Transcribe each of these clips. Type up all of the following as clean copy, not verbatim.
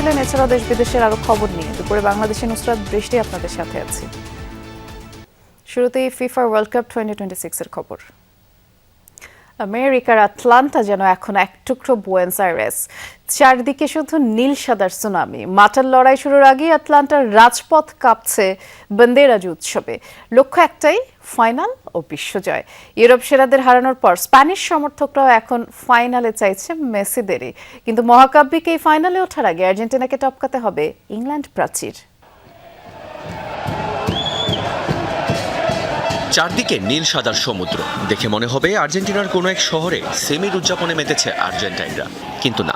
শুনছিলেন। এছাড়াও দেশ বিদেশের আরো খবর নিয়ে দুপুরে বাংলাদেশে নুসরাত বৃষ্টি আপনাদের সাথে আছি। শুরুতেই ফিফা ওয়ার্ল্ড কাপ 2026 এর খবর। আমেরিকার আটলান্টা যেন এখন এক টুকরো বুয়েন্স আইরেস। চারদিকে শুধু নীল সাদার সুনামি। মাঠের লড়াই শুরুর আগেই আটলান্টার রাজপথ কাঁপছে বন্দেরাজ উৎসবে। লক্ষ্য একটাই, ফাইনাল ও বিশ্বজয়। ইউরোপ সেরাদের হারানোর পর স্প্যানিশ সমর্থকরাও এখন ফাইনালে চাইছে মেসিদেরই। কিন্তু মহাকাব্যিক এই ফাইনালে ওঠার আগে আর্জেন্টিনাকে টপকাতে হবে ইংল্যান্ড প্রাচীর। চারদিকে নীল সাদার সমুদ্র দেখে মনে হবে আর্জেন্টিনার কোনো এক শহরে সেমির উদযাপনে মেতেছে আর্জেন্টাইনরা, কিন্তু না,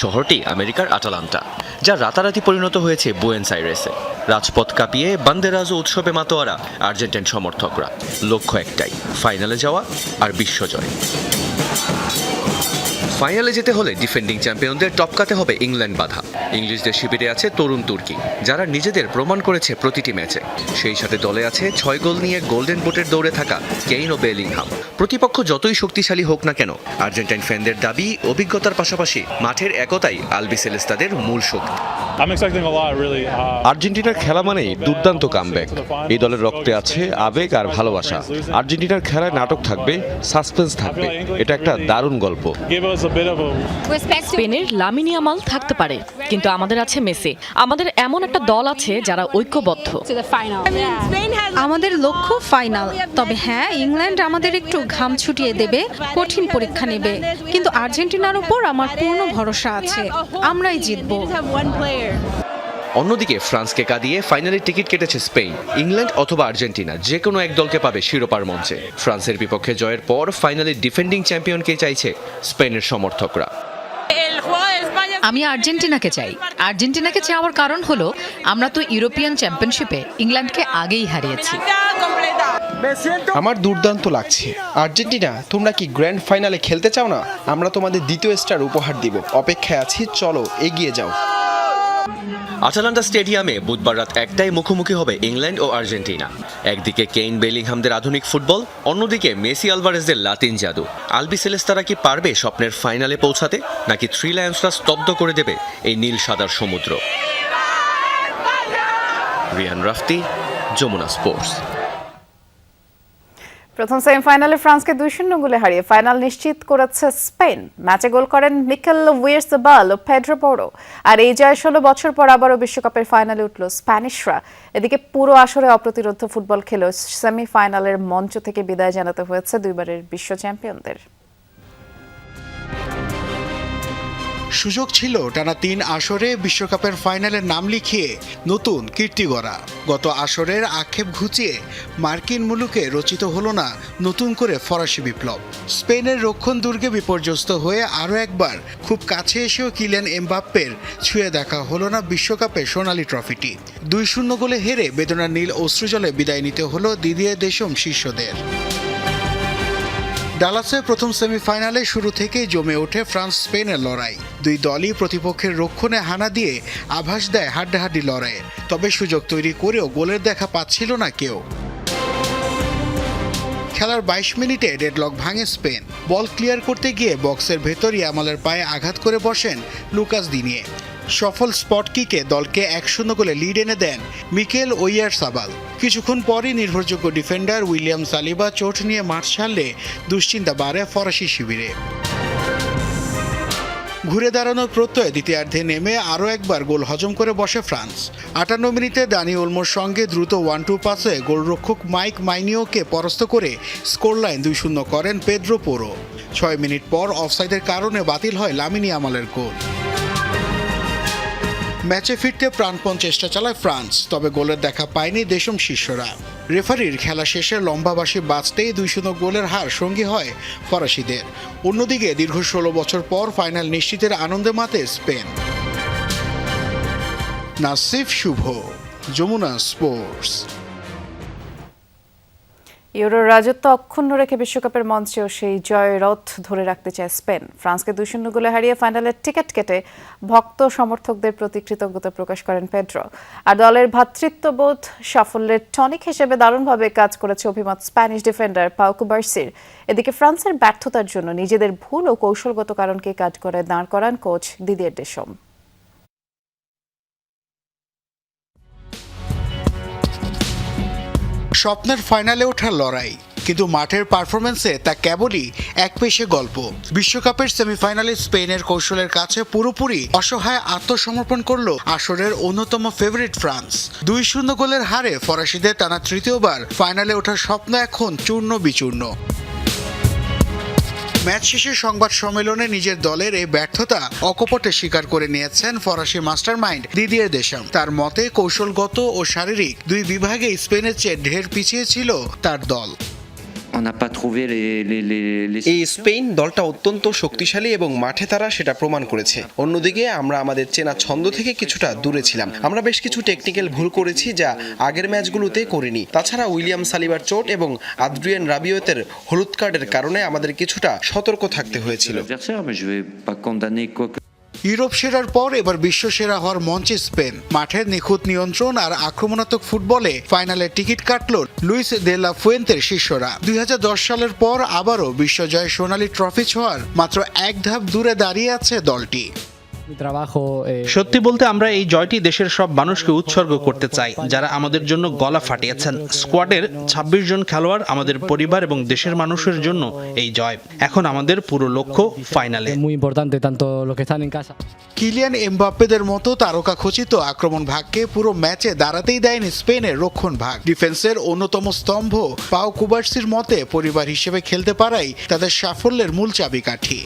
শহরটি আমেরিকার আটালান্টা, যা রাতারাতি পরিণত হয়েছে বুয়েন্স আইরেসে। রাজপথ কাঁপিয়ে বান্দেরাজ উৎসবে মাতোয়ারা আর্জেন্টাইন সমর্থকরা। লক্ষ্য একটাই, ফাইনালে যাওয়া আর বিশ্বজয়। ফাইনালে যেতে হলে ডিফেন্ডিং চ্যাম্পিয়নদের টপকাতে হবে ইংল্যান্ড বাধা। ইংলিশদের শিবিরে আছে তরুণ তুর্কি, যারা নিজেদের প্রমাণ করেছে প্রতিটি ম্যাচে। সেই সাথে দলে আছে 6 গোল নিয়ে গোল্ডেন বুটের দৌড়ে থাকা কেইন ও বেলিংহাম। প্রতিপক্ষ যতই শক্তিশালী হোক না কেন, আর্জেন্টাইন ফ্যানদের দাবি, অভিজ্ঞতার পাশাপাশি মাঠের একতাই আলবিসেলেস্তাদের মূল শক্তি। আর্জেন্টিনার খেলা মানেই দুর্দান্ত কামব্যাক। এই দলের রক্তে আছে আবেগ আর ভালোবাসা। আর্জেন্টিনার খেলায় নাটক থাকবে, সাসপেন্স থাকবে। এটা একটা দারুণ গল্প। স্পেনের লামিন ইয়ামাল থাকতে পারে, কিন্তু আমাদের আছে মেসি। আমাদের এমন একটা দল আছে যারা ঐক্যবদ্ধ। আমাদের লক্ষ্য ফাইনাল। তবে হ্যাঁ, ইংল্যান্ড আমাদের একটু ঘাম ছুটিয়ে দেবে, কঠিন পরীক্ষা নেবে। কিন্তু আর্জেন্টিনার উপর আমার পূর্ণ ভরসা আছে, আমরাই জিতব। অন্যদিকে ফ্রান্সকে কাঁদিয়ে ফাইনালের টিকিট কেটেছে স্পেন। ইংল্যান্ড অথবা আর্জেন্টিনা যে কোনো এক দলকে পাবে শিরোপার মঞ্চে। ফ্রান্সের বিপক্ষে জয়ের পর ফাইনালে ডিফেন্ডিং চ্যাম্পিয়নকে চাইছে স্পেনের সমর্থকরা। আমি আর্জেন্টিনাকে চাই। আর্জেন্টিনাকে চাওয়ার কারণ হলো আমরা তো ইউরোপিয়ান চ্যাম্পিয়নশিপে ইংল্যান্ডকে আগেই হারিয়েছি। আমার দুর্দান্ত লাগছে। আর্জেন্টিনা, তোমরা কি গ্র্যান্ড ফাইনালে খেলতে চাও না? আমরা তোমাদের দ্বিতীয় স্টার উপহার দিব। অপেক্ষায় আছি, চলো এগিয়ে যাও। আটালান্টা স্টেডিয়ামে বুধবার রাত 1টায় মুখোমুখি হবে ইংল্যান্ড ও আর্জেন্টিনা। একদিকে কেইন বেলিংহামদের আধুনিক ফুটবল, অন্যদিকে মেসি আলভারেজদের লাতিন জাদু। আলবিসেলেস্তারা কি পারবে স্বপ্নের ফাইনালে পৌঁছাতে, নাকি থ্রি লায়ন্সরা স্তব্ধ করে দেবে এই নীল সাদার সমুদ্র? রিয়ান রাফতি, যমুনা স্পোর্টস। প্রথম সেমিফাইনালে ফ্রান্সকে 2-0 গোলে হারিয়ে ফাইনাল নিশ্চিত করেছে স্পেন। ম্যাচে গোল করেন মিকেল ওয়েয়ারজাবাল ও পেড্রো পোরো। আর এই জয় 16 বছর পর আবারও বিশ্বকাপের ফাইনালে উঠল স্প্যানিশরা। এদিকে পুরো আসরে অপ্রতিরোধ ফুটবল খেলেও সেমিফাইনালের মঞ্চ থেকে বিদায় জানাতে হয়েছে দুইবারের বিশ্ব চ্যাম্পিয়নদের। সুযোগ ছিল টানা 3 আসরে বিশ্বকাপের ফাইনালের নাম লিখিয়ে নতুন কীর্তি গড়া। গত আসরের আক্ষেপ ঘুচিয়ে মার্কিন মুলুকে রচিত হলো না নতুন করে ফরাসি বিপ্লব। স্পেনের রক্ষণ দুর্গে বিপর্যস্ত হয়ে আরও একবার খুব কাছে এসেও কিলিয়ান এমবাপ্পের ছুঁয়ে দেখা হলো না বিশ্বকাপের সোনালী ট্রফিটি। 2-0 গোলে হেরে বেদনার নীল অশ্রুজলে বিদায় নিতে হলো দিদিয়ে দেশম শিষ্যদের। ডালাসে প্রথম সেমিফাইনালে শুরু থেকেই জমে ওঠে ফ্রান্স স্পেনের লড়াই। দুই দলই প্রতিপক্ষের রক্ষণে হানা দিয়ে আভাস দেয় হাড্ডাহাড্ডি লড়াইয়ের। তবে সুযোগ তৈরি করেও গোলের দেখা পাচ্ছিল না কেউ। খেলার 22 মিনিটে ডেডলক ভাঙে স্পেন। বল ক্লিয়ার করতে গিয়ে বক্সের ভেতর ইয়ামালের পায়ে আঘাত করে বসেন লুকাস দিনিয়ে। সফল স্পট কিকে দলকে 1-0 গোলে লিড এনে দেন মিকেল ওয়াইয়ারজাবাল। কিছুক্ষণ পরই নির্ভরযোগ্য ডিফেন্ডার উইলিয়াম সালিবা চোট নিয়ে মাঠ ছাড়লে দুশ্চিন্তা বাড়ে ফরাসি শিবিরে। ঘুরে দাঁড়ানোর প্রত্যয়ে দ্বিতীয়ার্ধে নেমে আরও একবার গোল হজম করে বসে ফ্রান্স। 58 মিনিটে দানি ওলমোর সঙ্গে দ্রুত 1-2 পাসে গোলরক্ষক মাইক মাইনিওকে পরাস্ত করে স্কোরলাইন 2-0 করেন পেড্রো পোরো। 6 মিনিট পর অফসাইডের কারণে বাতিল হয় লামিন ইয়ামালের গোল। ম্যাচে ফিরতে প্রাণপণ চেষ্টা চালায় ফ্রান্স, তবে গোলের দেখা পায়নি দেশম শিষ্যরা। রেফারির খেলা শেষে লম্বা বাঁশি বাজতেই 2-0 গোলের হার সঙ্গী হয় ফরাসিদের। অন্যদিকে দীর্ঘ 16 বছর পর ফাইনাল নিশ্চিতের আনন্দে মাতে স্পেন। নাসিফ শুভ, যমুনা স্পোর্টস। ইউরোর রাজত্ব অক্ষুণ্ণ রেখে বিশ্বকাপের মঞ্চেও সেই জয়রথ ধরে রাখতে চায় স্পেন। ফ্রান্সকে 2-0 গোলে হারিয়ে ফাইনালের টিকিট কেটে ভক্ত সমর্থকদের প্রতি কৃতজ্ঞতা প্রকাশ করেন পেড্রো। আর দলের ভ্রাতৃত্ববোধ সাফল্যের টনিক হিসেবে দারুণভাবে কাজ করেছে অভিমত স্প্যানিশ ডিফেন্ডার পাউ কুবার্সির। এদিকে ফ্রান্সের ব্যর্থতার জন্য নিজেদের ভুল ও কৌশলগত কারণকে কাজ করে দাঁড় করান কোচ দিদিয়ে দেশম। স্বপ্নের ফাইনালে ওঠার লড়াই, কিন্তু মাঠের পারফরমেন্সে তা কেবলই এক পেশে গল্প। বিশ্বকাপের সেমিফাইনালে স্পেনের কৌশলের কাছে পুরোপুরি অসহায় আত্মসমর্পণ করল আসরের অন্যতম ফেভারিট ফ্রান্স। 2-0 গোলের হারে ফরাসিদের টানা তৃতীয়বার ফাইনালে ওঠার স্বপ্ন এখন চূর্ণ বিচূর্ণ। ম্যাচ শেষে সংবাদ সম্মেলনে নিজের দলের এই ব্যর্থতা অকপটে স্বীকার করে নিয়েছেন ফরাসি মাস্টারমাইন্ড দিদিয়ে দেশাম। তার মতে কৌশলগত ও শারীরিক দুই বিভাগে স্পেনের চেয়ে ঢের পিছিয়ে ছিল তার দল। এই স্পেন দলটা অত্যন্ত শক্তিশালী এবং মাঠে তারা সেটা প্রমাণ করেছে। অন্যদিকে আমরা আমাদের চেনা ছন্দ থেকে কিছুটা দূরে ছিলাম। আমরা বেশ কিছু টেকনিক্যাল ভুল করেছি যা আগের ম্যাচগুলোতে করিনি। তাছাড়া উইলিয়াম সালিবার চোট এবং আদ্রিয়ান রাবিওতের হলুদ কার্ডের কারণে আমাদের কিছুটা সতর্ক থাকতে হয়েছিল। ইউরোপ সেরার পর এবার বিশ্ব সেরা হওয়ার মঞ্চে স্পেন। মাঠের নিখুঁত নিয়ন্ত্রণ আর আক্রমণাত্মক ফুটবলে ফাইনালে টিকিট কাটল লুইস দে লা ফুয়েন্তের শিষ্যরা। 2010 সালের পর আবারও বিশ্বজয় সোনালী ট্রফি ছোঁয়ার মাত্র এক ধাপ দূরে দাঁড়িয়ে আছে দলটি। সত্যি বলতে আমরা এই জয়টি দেশের সব মানুষকে উৎসর্গ করতে চাই যারা আমাদের জন্য গলা ফাটিয়েছেন। স্কোয়াডের 26 জন খেলোয়াড়, আমাদের পরিবার এবং দেশের মানুষের জন্য এই জয়। এখন আমাদের পুরো লক্ষ্য ফাইনালে। কিলিয়ান এমবাপ্পেদের মতো তারকা খচিত আক্রমণ ভাগকে পুরো ম্যাচে দাঁড়াতেই দেয়নি স্পেনের রক্ষণ ভাগ। ডিফেন্সের অন্যতম স্তম্ভ পাও কুবার্সির মতে পরিবার হিসেবে খেলতে পারাই তাদের সাফল্যের মূল চাবিকাঠি।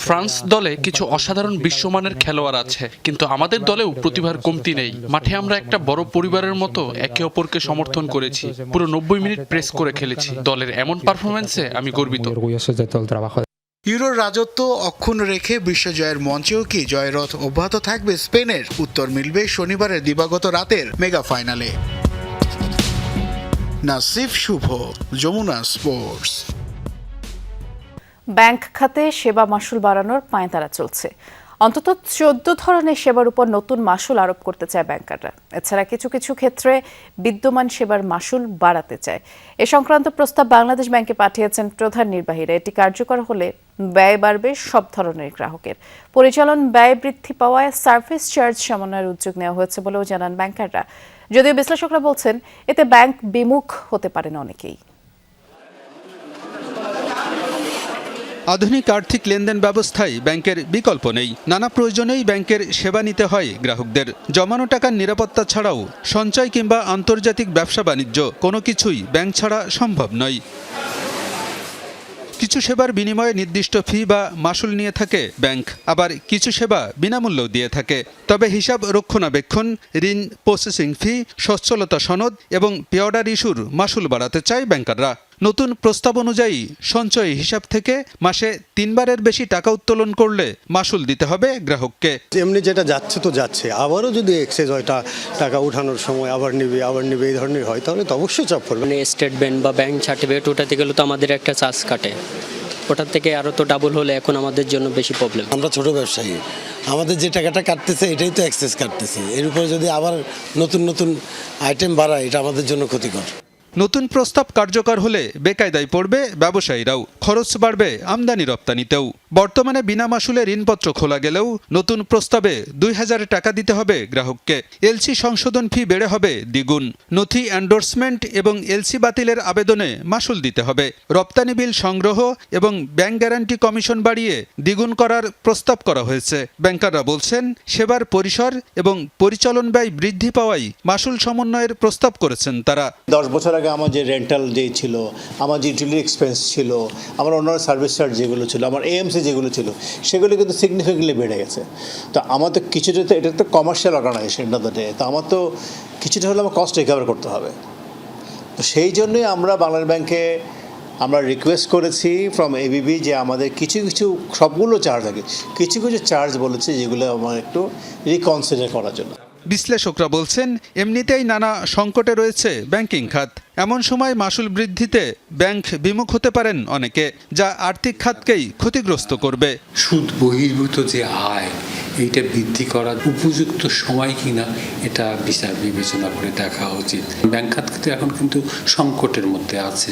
ফ্রান্স দলে কিছু অসাধারণ বিশ্বমানের খেলোয়াড় আছে, কিন্তু আমাদের দলেও প্রতিভার কমতি নেই। মাঠে আমরা একটা বড় পরিবারের মতো একে অপরকে সমর্থন করেছি। পুরো 90 মিনিট প্রেস করে খেলেছি। দলের এমন পারফরমেন্সে আমি গর্বিত। ইউরোর রাজত্ব অক্ষুণ্ণ রেখে বিশ্বজয়ের মঞ্চেও কি জয়রথ অব্যাহত থাকবে স্পেনের? উত্তর মিলবে শনিবারের দিবাগত রাতের মেগা ফাইনালে। নাসিফ শুভ, যমুনা স্পোর্টস। ব্যাংক খাতে সেবা মাশুল বাড়ানোর পাঁয়তারা চলছে। অন্তত 14 ধরনের সেবার উপর নতুন মাশুল আরোপ করতে চায় ব্যাংকাররা। এছাড়া কিছু কিছু ক্ষেত্রে বিদ্যমান সেবার মাশুল বাড়াতে চায়। এ সংক্রান্ত প্রস্তাব বাংলাদেশ ব্যাংকে পাঠিয়েছেন প্রধান নির্বাহীরা। এটি কার্যকর হলে ব্যয় বাড়বে সব ধরনের গ্রাহকের। পরিচালন ব্যয় বৃদ্ধি পাওয়ায় সার্ভিস চার্জ সমন্বয়ের উদ্যোগ নেওয়া হয়েছে বলেও জানান ব্যাংকাররা। যদিও বিশ্লেষকরা বলছেন এতে ব্যাংক বিমুখ হতে পারেন অনেকেই। আধুনিক আর্থিক লেনদেন ব্যবস্থায় ব্যাংকের বিকল্প নেই। নানা প্রয়োজনেই ব্যাংকের সেবা নিতে হয় গ্রাহকদের। জমানো টাকার নিরাপত্তা ছাড়াও সঞ্চয় কিংবা আন্তর্জাতিক ব্যবসা বাণিজ্য কোনো কিছুই ব্যাংক ছাড়া সম্ভব নয়। কিছু সেবার বিনিময়ে নির্দিষ্ট ফি বা মাশুল নিয়ে থাকে ব্যাংক, আবার কিছু সেবা বিনামূল্যেও দিয়ে থাকে। তবে হিসাব রক্ষণাবেক্ষণ, ঋণ প্রসেসিং ফি, সচ্ছলতা সনদ এবং পে অর্ডার ইস্যুর মাশুল বাড়াতে চায় ব্যাংকাররা। নতুন প্রস্তাব অনুযায়ী সঞ্চয় হিসাব থেকে মাসে 3 বারের বেশি টাকা উত্তোলন করলে মাশুল দিতে হবে গ্রাহককে। এমনি যেটা যাচ্ছে তো যাচ্ছে, আবারও যদি এক্সেস হয় টাকা উঠানোর সময় আবার নেবে এই ধরনের হয়, তাহলে তো অবশ্যই চাপ পড়বে। স্টেটমেন্ট বা ব্যাংক সার্টিফিকেট ওটাতে গেলে তো আমাদের একটা চার্জ কাটে, ওটার থেকে আরও তো ডাবল হলে এখন আমাদের জন্য বেশি প্রবলেম। আমরা ছোট ব্যবসায়ী, আমাদের যে টাকাটা কাটতেছে এটাই তো এক্সেস কাটতেছে। এর উপরে যদি আবার নতুন আইটেম বাড়ায়, এটা আমাদের জন্য ক্ষতিকর। নতুন প্রস্তাব কার্যকর হলে বেকায়দায় পড়বে ব্যবসায়ীরাও, খরচ বাড়বে আমদানি রপ্তানিতেও। বর্তমানে বিনা মাশুলে ঋণপত্র খোলা গেলেও নতুন প্রস্তাবে 2000 টাকা দিতে হবে গ্রাহককে। এলসি সংশোধন ফি বেড়ে হবে দ্বিগুণ। নথি এন্ডোর্সমেন্ট এবং এলসি বাতিলের আবেদনে মাশুল দিতে হবে। রপ্তানি বিল সংগ্রহ এবং ব্যাংক গ্যারান্টি কমিশন বাড়িয়ে দ্বিগুণ করার প্রস্তাব করা হয়েছে। ব্যাংকাররা বলছেন সেবার পরিসর এবং পরিচালন ব্যয় বৃদ্ধি পাওয়ায় মাশুল সমন্বয়ের প্রস্তাব করেছেন তারা। 10 বছর আগে আমার যে রেন্টাল যে ছিল, আমার যে ইউটিলিটি এক্সপেন্স ছিল, আমার অন্যান্য সার্ভিস চার্জ যেগুলো ছিল, আমার এএমসি যেগুলো ছিল, সেগুলো কিন্তু সিগনিফিকেন্টলি বেড়ে গেছে। তো আমার তো কিছুটা তো এটা তো কমার্শিয়াল অর্গানাইজেশন, তো আমার তো কিছুটা হলে আমার কস্ট রিকভার করতে হবে। তো সেই জন্যই আমরা বাংলাদেশ ব্যাংকে আমরা রিকোয়েস্ট করেছি ফ্রম এবিবি যে আমাদের কিছু সবগুলো চার্জ আগে কিছু চার্জ বলেছে যেগুলো আমার একটু রিকনসিডার করার জন্য। বিশ্লেষকরা বলছেন এমনিতেই নানা সংকটে রয়েছে ব্যাংকিং খাত। এমন সময় মাশুল বৃদ্ধিতে ব্যাংক বিমুখ হতে পারেন অনেকে, যা আর্থিক খাতকেই ক্ষতিগ্রস্ত করবে। সুদ বহির্ভূত যে আয়, এইটা বৃদ্ধি করার উপযুক্ত সময় কিনা এটা বিচার বিবেচনা করে দেখা উচিত। ব্যাংক খাত কিন্তু এখন কিন্তু সংকটের মধ্যে আছে,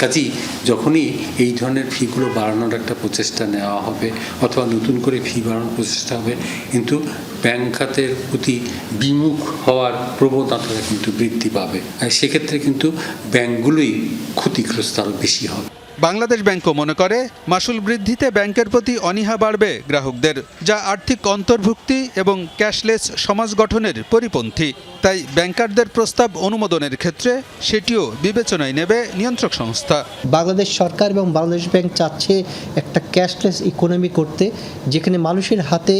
কাজেই যখনই এই ধরনের ফিগুলো বাড়ানোর একটা প্রচেষ্টা নেওয়া হবে অথবা নতুন করে ফি বাড়ানোর প্রচেষ্টা হবে, কিন্তু ব্যাংক খাতের প্রতি বিমুখ হওয়ার প্রবণতাটা কিন্তু বৃদ্ধি পাবে, আর সেক্ষেত্রে কিন্তু ব্যাংকগুলোই ক্ষতিগ্রস্ত আরও বেশি হবে। বাংলাদেশ ব্যাংকও মনে করে মাসুল বৃদ্ধিতে ব্যাংকের প্রতি অনীহা বাড়বে গ্রাহকদের, যা আর্থিক অন্তর্ভুক্তি এবং ক্যাশলেস সমাজ গঠনের পরিপন্থী। তাই ব্যাংকারদের প্রস্তাব অনুমোদনের ক্ষেত্রে সেটিও বিবেচনায় নেবে নিয়ন্ত্রক সংস্থা। বাংলাদেশ সরকার এবং বাংলাদেশ ব্যাংক চাচ্ছে একটা ক্যাশলেস ইকোনমি করতে, যেখানে মানুষের হাতে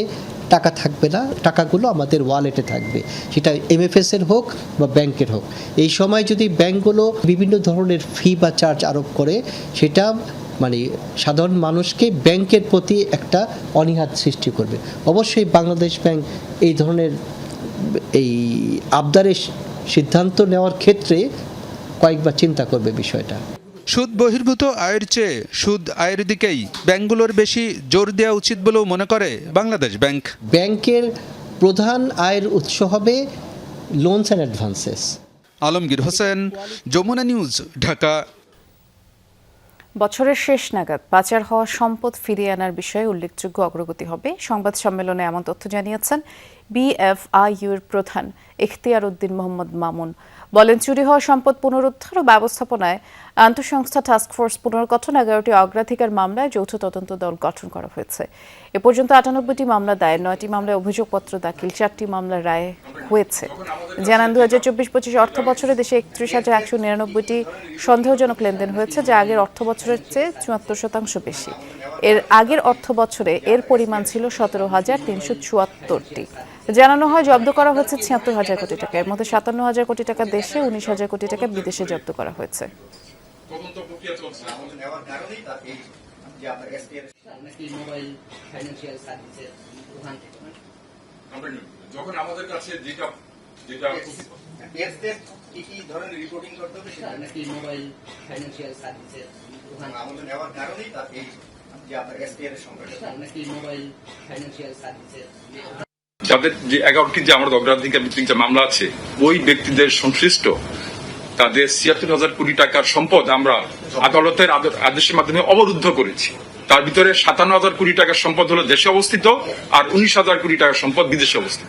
টাকা থাকবে না, টাকাগুলো আমাদের ওয়ালেটে থাকবে, সেটা এমএফএস এর হোক বা ব্যাংকের হোক। এই সময় যদি ব্যাংকগুলো বিভিন্ন ধরনের ফি বা চার্জ আরোপ করে, সেটা মানে সাধারণ মানুষকে ব্যাংকের প্রতি একটা অনীহা সৃষ্টি করবে। অবশ্যই বাংলাদেশ ব্যাংক এই ধরনের এই আবদারের সিদ্ধান্ত নেওয়ার ক্ষেত্রে কয়েকবার চিন্তা করবে বিষয়টা। সুদ বহির্ভূত আয়ের চেয়ে সুদ আয়ের দিকেই ব্যাংকগুলোর বেশি জোর দেওয়া উচিত বলেও মনে করে বাংলাদেশ ব্যাংক। ব্যাংকের প্রধান আয়ের উৎস হবে loans and advances. Alamgir Hossain, Jamuna news, Dhaka. বছরের শেষ নাগাদ পাচার হওয়া সম্পদ ফিরিয়ে আনার বিষয়ে উল্লেখযোগ্য অগ্রগতি হবে, সংবাদ সম্মেলনে এমন তথ্য জানিয়েছেন বিএফআইইউর প্রধান ইখতিয়ার উদ্দিন মোহাম্মদ মামুন। বলেন, চুরি হওয়া সম্পদ পুনরুদ্ধার ও ব্যবস্থাপনায় আন্তঃসংস্থা টাস্কফোর্স পুনর্গঠন, 11টি অগ্রাধিকার মামলায় যৌথ তদন্ত দল গঠন করা হয়েছে। এ পর্যন্ত 98টি মামলা দায়ের, 9টি মামলায় অভিযোগপত্র দাখিল, 4টি মামলার রায় হয়েছে। জানান, 2024-25 অর্থ বছরে দেশে 31,199টি সন্দেহজনক লেনদেন হয়েছে, যা আগের অর্থ বছরের চেয়ে 74% বেশি। এর আগের অর্থ বছরে এর পরিমাণ ছিল 17,374টি। জানানো হয়, জব্দ করা হয়েছে 76,000 কোটি টাকা, এর মধ্যে 57,000 কোটি টাকা দেশে, 19,000 কোটি টাকা বিদেশে জব্দ করা হয়েছে। যখন আমাদের কাছে যেটা ধরনের রিপোর্টিং করতে হবে সেটা মোবাইল ফাইন্যান্সিয়াল সার্ভিসেস আমাদের নেওয়ার কারণেই তার এই যে আপনার এসপিআর এর সংখ্যাটা নাকি মোবাইল ফাইন্যান্সিয়াল সার্ভিসেস যাদের যে 11টি যে আমাদের অগ্রাধিকার ভিত্তিক যে মামলা আছে, ওই ব্যক্তিদের সংশ্লিষ্ট তাদের 76,000 কোটি টাকার সম্পদ আমরা আদালতের আদেশের মাধ্যমে অবরুদ্ধ করেছি। তার ভিতরে 57,000 কোটি টাকার সম্পদ হলো দেশে অবস্থিত, আর 19,000 কোটি টাকার সম্পদ বিদেশে অবস্থিত।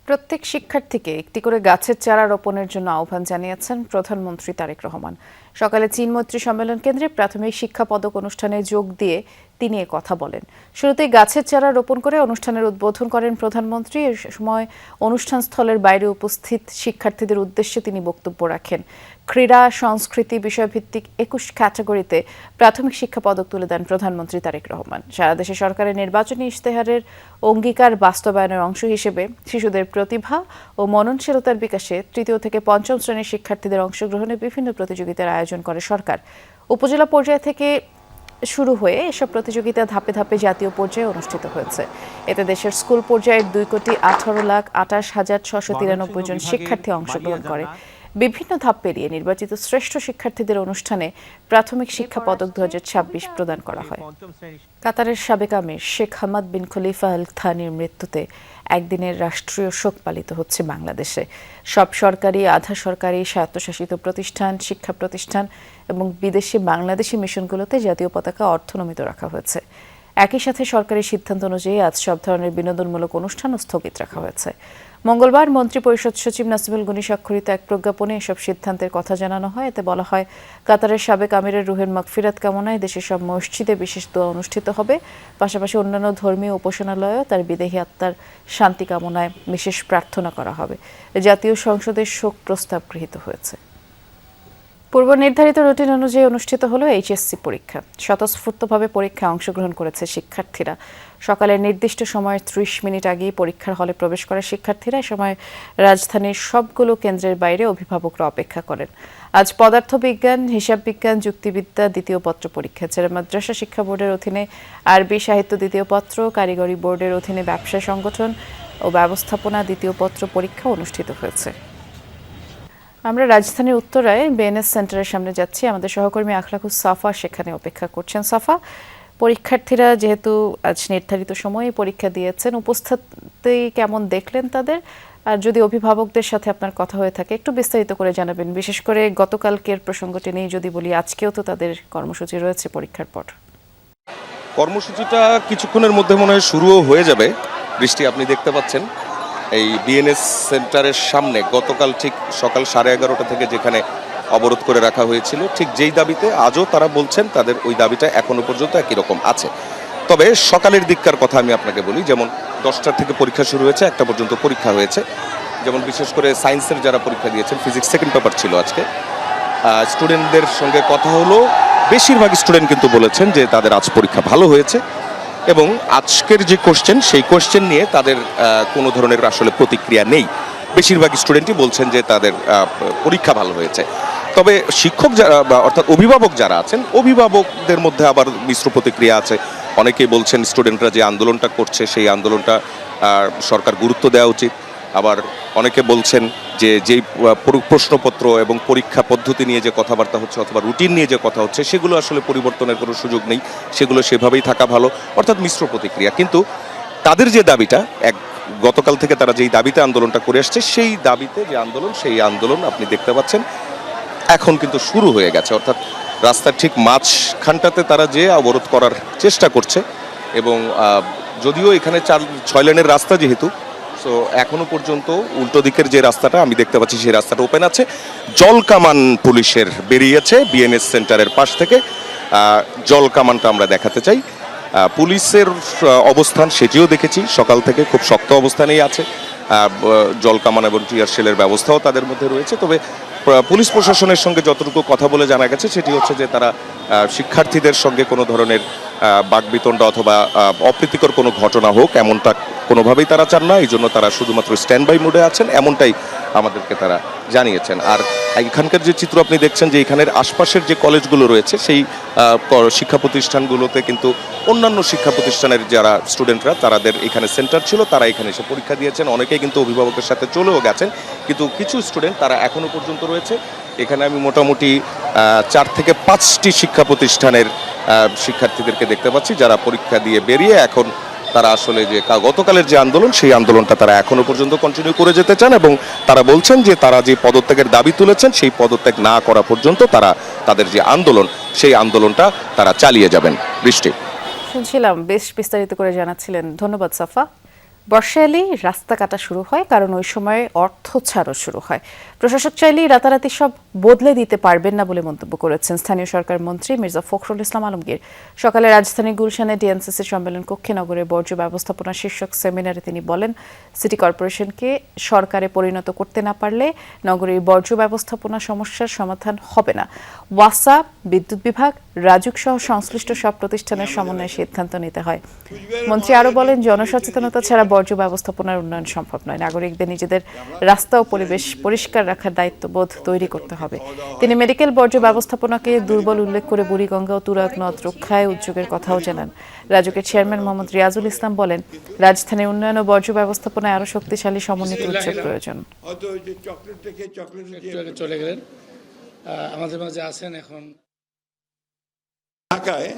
প্রত্যেক শিক্ষার্থীকে একটি করে গাছের চারা রোপণের জন্য আহ্বান জানিয়েছেন প্রধানমন্ত্রী তারেক রহমান। সকালে চীন মৈত্রী সম্মেলন কেন্দ্রে প্রাথমিক শিক্ষা পদক অনুষ্ঠানে যোগ দিয়ে তিনি এ কথা বলেন। শুরুতেই গাছের চারা রোপণ করে অনুষ্ঠানের উদ্বোধন করেন প্রধানমন্ত্রী। এ সময় অনুষ্ঠান স্থলের বাইরে উপস্থিত শিক্ষার্থীদের উদ্দেশ্যে তিনি বক্তব্য রাখেন। ক্রীড়া, সংস্কৃতি বিষয়ভিত্তিক 21 ক্যাটাগরিতে প্রাথমিক শিক্ষা পদক তুলে দেন প্রধানমন্ত্রী তারেক রহমান। সারা দেশে সরকারের নির্বাচনী ইশতেহারের অঙ্গীকার বাস্তবায়নের অংশ হিসেবে শিশুদের প্রতিভা ও মননশীলতার বিকাশে 3য় থেকে 5ম শ্রেণীর শিক্ষার্থীদের অংশগ্রহণে বিভিন্ন প্রতিযোগিতার আয়োজন করে সরকার। উপজেলা পর্যায় থেকে শুরু হয়ে এসব প্রতিযোগিতা ধাপে ধাপে জাতীয় পর্যায়ে অনুষ্ঠিত হয়েছে। এতে দেশের স্কুল পর্যায়ের 2,18,28,693 জন শিক্ষার্থী অংশগ্রহণ করে। বিভিন্ন ধাপ পেরিয়ে নির্বাচিত শ্রেষ্ঠ শিক্ষার্থীদের অনুষ্ঠানে প্রাথমিক শিক্ষা পদক 2026 প্রদান করা হয়। কাতারের সাবেক আমির শেখ হামাদ বিন খলিফা আল থানির মৃত্যুতে একদিনের রাষ্ট্রীয় শোক পালিত হচ্ছে বাংলাদেশে। সব সরকারি, আধা সরকারি, স্বায়ত্তশাসিত প্রতিষ্ঠান, শিক্ষা প্রতিষ্ঠান এবং বিদেশি বাংলাদেশি মিশনগুলোতে জাতীয় পতাকা অর্ধনমিত রাখা হয়েছে। একই সাথে সরকারি সিদ্ধান্ত অনুযায়ী আজ সব ধরনের বিনোদনমূলক অনুষ্ঠানও স্থগিত রাখা হয়েছে। মঙ্গলবার মন্ত্রিপরিষদ সচিব নাসিমুল গনি স্বাক্ষরিত এক প্রজ্ঞাপনে এসব সিদ্ধান্তের কথা জানানো হয়। এতে বলা হয়, কাতারের সাবেক আমিরের রুহের মাগফিরাত কামনায় দেশের সব মসজিদে বিশেষ দোয়া অনুষ্ঠিত হবে। পাশাপাশি অন্যান্য ধর্মীয় উপাসনালয়েও তার বিদেহী আত্মার শান্তি কামনায় বিশেষ প্রার্থনা করা হবে। জাতীয় সংসদের শোক প্রস্তাব গৃহীত হয়েছে। পূর্ব নির্ধারিত রুটিন অনুযায়ী অনুষ্ঠিত হলো এইচএসসি পরীক্ষা। স্বতঃস্ফূর্তভাবে পরীক্ষায় অংশগ্রহণ করেছে শিক্ষার্থীরা। সকালের নির্দিষ্ট সময়ের 30 মিনিট আগেই পরীক্ষার হলে প্রবেশ করে শিক্ষার্থীরা। এ সময় রাজধানীর সবগুলো কেন্দ্রের বাইরে অভিভাবকরা অপেক্ষা করেন। আজ পদার্থবিজ্ঞান, হিসাব বিজ্ঞান, যুক্তিবিদ্যা দ্বিতীয় পত্র পরীক্ষা, ছেড়ে মাদ্রাসা শিক্ষা বোর্ডের অধীনে আরবি সাহিত্য দ্বিতীয় পত্র, কারিগরি বোর্ডের অধীনে ব্যবসা সংগঠন ও ব্যবস্থাপনা দ্বিতীয় পত্র পরীক্ষা অনুষ্ঠিত হয়েছে। আমরা রাজধানীর উত্তরায় বিএনএস সেন্টারের সামনে যাচ্ছি। আমাদের সহকর্মী আখলাকুস সাফা সেখানে অপেক্ষা করছেন। সাফা, পরীক্ষার্থীরা যেহেতু আজ নির্ধারিত সময়ে পরীক্ষা দিয়েছেন, উপস্থিতি কেমন দেখলেন তাদের, আর যদি অভিভাবকদের সাথে আপনার কথা হয়ে থাকে একটু বিস্তারিত করে জানাবেন, বিশেষ করে গতকালকের প্রসঙ্গটি নিয়ে যদি বলি, আজকেও তো তাদের কর্মসূচি রয়েছে পরীক্ষার পর। কর্মসূচিটা কিছুক্ষণের মধ্যে মনে হয় শুরুও হয়ে যাবে। বৃষ্টি, আপনি দেখতে পাচ্ছেন এই বিএনএস সেন্টারের সামনে গতকাল ঠিক সকাল 11:30 থেকে যেখানে অবরোধ করে রাখা হয়েছিল, ঠিক যেই দাবিতে আজও তারা বলছেন তাদের ওই দাবিটা এখনো পর্যন্ত একই রকম আছে। তবে সকালের দিককার কথা আমি আপনাকে বলি, যেমন 10টা থেকে পরীক্ষা শুরু হয়েছে, 1টা পর্যন্ত পরীক্ষা হয়েছে। যেমন বিশেষ করে সায়েন্সের যারা পরীক্ষা দিয়েছেন, ফিজিক্স সেকেন্ড পেপার ছিল আজকে, স্টুডেন্টদের সঙ্গে কথা হলো, বেশিরভাগ স্টুডেন্ট কিন্তু বলেছেন যে তাদের আজ পরীক্ষা ভালো হয়েছে এবং আজকের যে কোশ্চেন সেই কোশ্চেন নিয়ে তাদের কোনো ধরনের আসলে প্রতিক্রিয়া নেই। বেশিরভাগ স্টুডেন্টই বলছেন যে তাদের পরীক্ষা ভালো হয়েছে। তবে শিক্ষক যারা অর্থাৎ অভিভাবক যারা আছেন, অভিভাবকদের মধ্যে আবার মিশ্র প্রতিক্রিয়া আছে। অনেকেই বলছেন স্টুডেন্টরা যে আন্দোলনটা করছে সেই আন্দোলনটা সরকার গুরুত্ব দেওয়া উচিত। আবার অনেকে বলছেন যে যেই প্রশ্নপত্র এবং পরীক্ষা পদ্ধতি নিয়ে যে কথাবার্তা হচ্ছে অথবা রুটিন নিয়ে যে কথা হচ্ছে সেগুলো আসলে পরিবর্তনের কোনো সুযোগ নেই, সেগুলো সেভাবেই থাকা ভালো। অর্থাৎ মিশ্র প্রতিক্রিয়া। কিন্তু তাদের যে দাবিটা, গতকাল থেকে তারা যেই দাবিতে আন্দোলনটা করে আসছে, সেই দাবিতে যে আন্দোলন, সেই আন্দোলন আপনি দেখতে পাচ্ছেন এখন কিন্তু শুরু হয়ে গেছে। অর্থাৎ রাস্তার ঠিক মাঝখানটাতে তারা যে অবরোধ করার চেষ্টা করছে এবং যদিও এখানে 4-6 লেনের রাস্তা যেহেতু, সো এখনো পর্যন্ত উল্টো দিকের যে রাস্তাটা আমি দেখতে পাচ্ছি সেই রাস্তাটা ওপেন আছে। জলকামান পুলিশের বেরিয়েছে বিএনএস সেন্টারের পাশ থেকে, জলকামানটা আমরা দেখাতে চাই। পুলিশের অবস্থান সেটিও দেখেছি, সকাল থেকে খুব শক্ত অবস্থানেই আছে। জলকামান এবং টিয়ার শেলের ব্যবস্থাও তাদের মধ্যে রয়েছে। তবে পুলিশ প্রশাসনের সঙ্গে যতটুকু কথা বলে জানা গেছে সেটি হচ্ছে যে তারা শিক্ষার্থীদের সঙ্গে কোনো ধরনের বাকবিতণ্ডা অথবা অপ্রীতিকর কোনো ঘটনা হোক এমনটা কোনোভাবেই তারা চান না। এই জন্য তারা শুধুমাত্র স্ট্যান্ড বাই মোডে আছেন, এমনটাই আমাদেরকে তারা জানিয়েছেন। আর এখানকার যে চিত্র আপনি দেখছেন যে এখানের আশপাশের যে কলেজগুলো রয়েছে সেই শিক্ষা প্রতিষ্ঠানগুলোতে কিন্তু অন্যান্য শিক্ষা প্রতিষ্ঠানের যারা স্টুডেন্টরা তাদের এখানে সেন্টার ছিল, তারা এখানে এসে পরীক্ষা দিয়েছেন। অনেকেই কিন্তু অভিভাবকের সাথে চলেও গেছেন, কিন্তু কিছু স্টুডেন্ট তারা এখনো পর্যন্ত রয়েছে এখানে। আমি মোটামুটি 4 থেকে 5টি শিক্ষা প্রতিষ্ঠানের শিক্ষার্থীদেরকে দেখতে পাচ্ছি যারা পরীক্ষা দিয়ে বেরিয়ে এখন তারা আসলে যে গতকালের যে আন্দোলন সেই আন্দোলনটা তারা এখনো পর্যন্ত কন্টিনিউ করে যেতে চান এবং তারা বলছেন যে তারা যে পদত্যাগের দাবি তুলেছেন সেই পদত্যাগ না করা পর্যন্ত তারা তাদের যে আন্দোলন সেই আন্দোলনটা তারা চালিয়ে যাবেন। বৃষ্টি, শুনছিলাম, বেশ বিস্তারিত করে জানাচ্ছিলেন, ধন্যবাদ সাফা। বর্ষা এলেই রাস্তা কাটা শুরু হয়, কারণ ওই সময় অর্থ ছাড়ও শুরু হয়। প্রশাসক চাইলেই রাতারাতি সব বদলে দিতে পারবেন না বলে মন্তব্য করেছেন স্থানীয় সরকার মন্ত্রী মির্জা ফখরুল ইসলাম আলমগীর। সকালে রাজধানী গুলশানে ডিএনসিসি সম্মেলন কক্ষে নগরের বর্জ্য ব্যবস্থাপনা শীর্ষক সেমিনারে তিনি বলেন, সিটি কর্পোরেশনকে সরকারে পরিণত করতে না পারলে নগরীর বর্জ্য ব্যবস্থাপনা সমস্যার সমাধান হবে না। ওয়াসা, বিদ্যুৎ বিভাগ, রাজুক সহ সংশ্লিষ্ট সব প্রতিষ্ঠানের সমন্বয়ে সিদ্ধান্ত নিতে হয়। মন্ত্রী আরও বলেন, জনসচেতনতা ছাড়া বর্জ্য ব্যবস্থাপনার উন্নয়ন সম্ভব নয়। নাগরিকদের নিজেদের রাস্তা ও পরিবেশ পরিষ্কার রাখার দায়িত্ববোধ তৈরি করতে হবে। তিনি মেডিকেল বর্জ্য ব্যবস্থাপনাকে দুর্বল উল্লেখ করে বুড়িগঙ্গা ও তুরাগ নদ রক্ষায় উদ্যোগের কথাও জানান। রাজুকের চেয়ারম্যান মোহাম্মদ রিয়াজুল ইসলাম বলেন, রাজধানীর উন্নয়ন ও বর্জ্য ব্যবস্থাপনায় আরও শক্তিশালী সমন্বিত উদ্যোগ প্রয়োজন। চলে গেলেন, আমাদের মাঝে আছেন এখন। ঢাকায়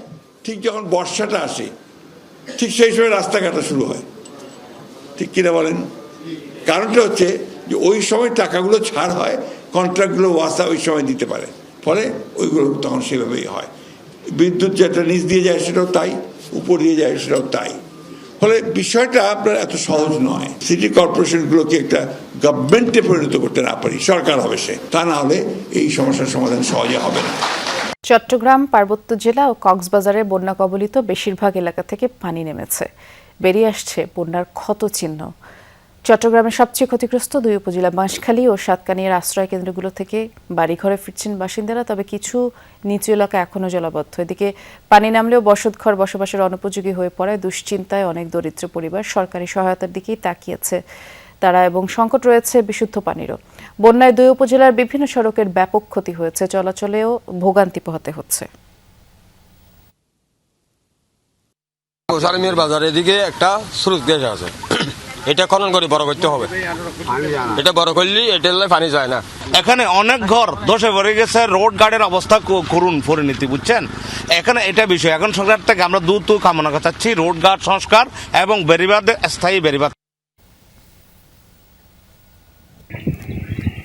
ঠিক যখন বর্ষাটা আসে ঠিক সেই সময় রাস্তা কাটা শুরু হয়, ঠিক কিনা বলেন? কারণটা হচ্ছে যে ওই সময় টাকাগুলো ছাড় হয়, কন্ট্রাক্টগুলো ওয়াসা ওই সময় দিতে পারে, ফলে ওইগুলো তখন সেভাবেই হয়। বিদ্যুৎ যেটা নিচ দিয়ে যায় সেটাও তাই, উপর দিয়ে যায় সেটাও তাই। ফলে বিষয়টা আপনার এত সহজ নয়। সিটি কর্পোরেশনগুলোকে একটা গভর্নমেন্টে পরিণত করতে না পারি, সরকার হবে সে, তা না হলে এই সমস্যার সমাধান সহজে হবে না। চট্টগ্রাম পার্বত্য জেলা ও কক্সবাজারের বন্যা কবলিত বেশিরভাগ এলাকা থেকে পানি নেমেছে, বেরিয়ে আসছে বন্যার ক্ষত চিহ্ন। চট্টগ্রামের সবচেয়ে ক্ষতিগ্রস্ত 2 উপজেলা বাঁশখালী ও সাতকানিয়ার আশ্রয় কেন্দ্রগুলো থেকে বাড়িঘরে ফিরছেন বাসিন্দারা, তবে কিছু নিচু এলাকা এখনও জলাবদ্ধ। এদিকে পানি নামলেও বসতঘর বসবাসের অনুপযোগী হয়ে পড়ায় দুশ্চিন্তায় অনেক দরিদ্র পরিবার সরকারি সহায়তার দিকেই তাকিয়েছে তারা, এবং সংকট রয়েছে বিশুদ্ধ পানিরও। বন্যায় 2 উপজেলার বিভিন্ন সড়কের ব্যাপক ক্ষতি হয়েছে, চলাচলেও ভোগান্তি পোহাতে হচ্ছে। বাজার এদিকে একটা স্রোত গ্যাস আছে, এটা খনন করে বড় করতে হবে, এটা বড় করলে এটা পানি যায় না। এখানে অনেক ঘর ধসে পড়ে গেছে, রোড গার্ডের অবস্থা করুন পরিণতি, বুঝছেন? এখানে এটা বিষয় এখন সরকার থেকে আমরা দ্রুত কামনা চাচ্ছি রোড গার্ড সংস্কার এবং বেড়িবাঁধ, স্থায়ী বেড়িবাঁধ।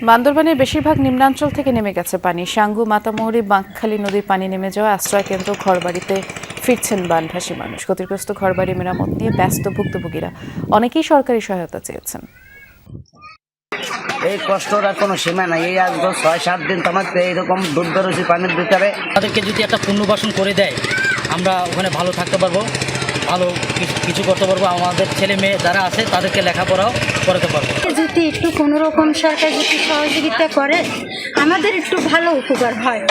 বান্দরবানের বেশিরভাগ নিম্নাঞ্চল থেকে নেমে গেছে পানি। সাঙ্গু, মাতামুহুরী, বাঁকখালী নদীর পানি নেমে যাওয়া আশ্রয় কেন্দ্র, ঘরবাড়িতে ফিরছেন বানভাসী মানুষ। ক্ষতিগ্রস্ত ঘরবাড়ি মেরামত নিয়ে ব্যস্ত ভুক্তভোগীরা। অনেকেই সরকারি সহায়তা চেয়েছেন। এই কষ্টটা কোনো সীমা নাই। এই আজ 6-7 দিন তোমাকে এইরকম দুর্দর্শী পানির ভিতরে তাদেরকে যদি একটা পুনর্বাসন করে দেয়, আমরা ওখানে ভালো থাকতে পারবো, ভালো কিছু করতে পারবো। আমাদের ছেলে মেয়ে যারা আছে তাদেরকে লেখাপড়াও করাতে পারবো। যদি একটু কোনো রকম সরকার যদি সহযোগিতা করে আমাদের একটু ভালো উপকার হয়।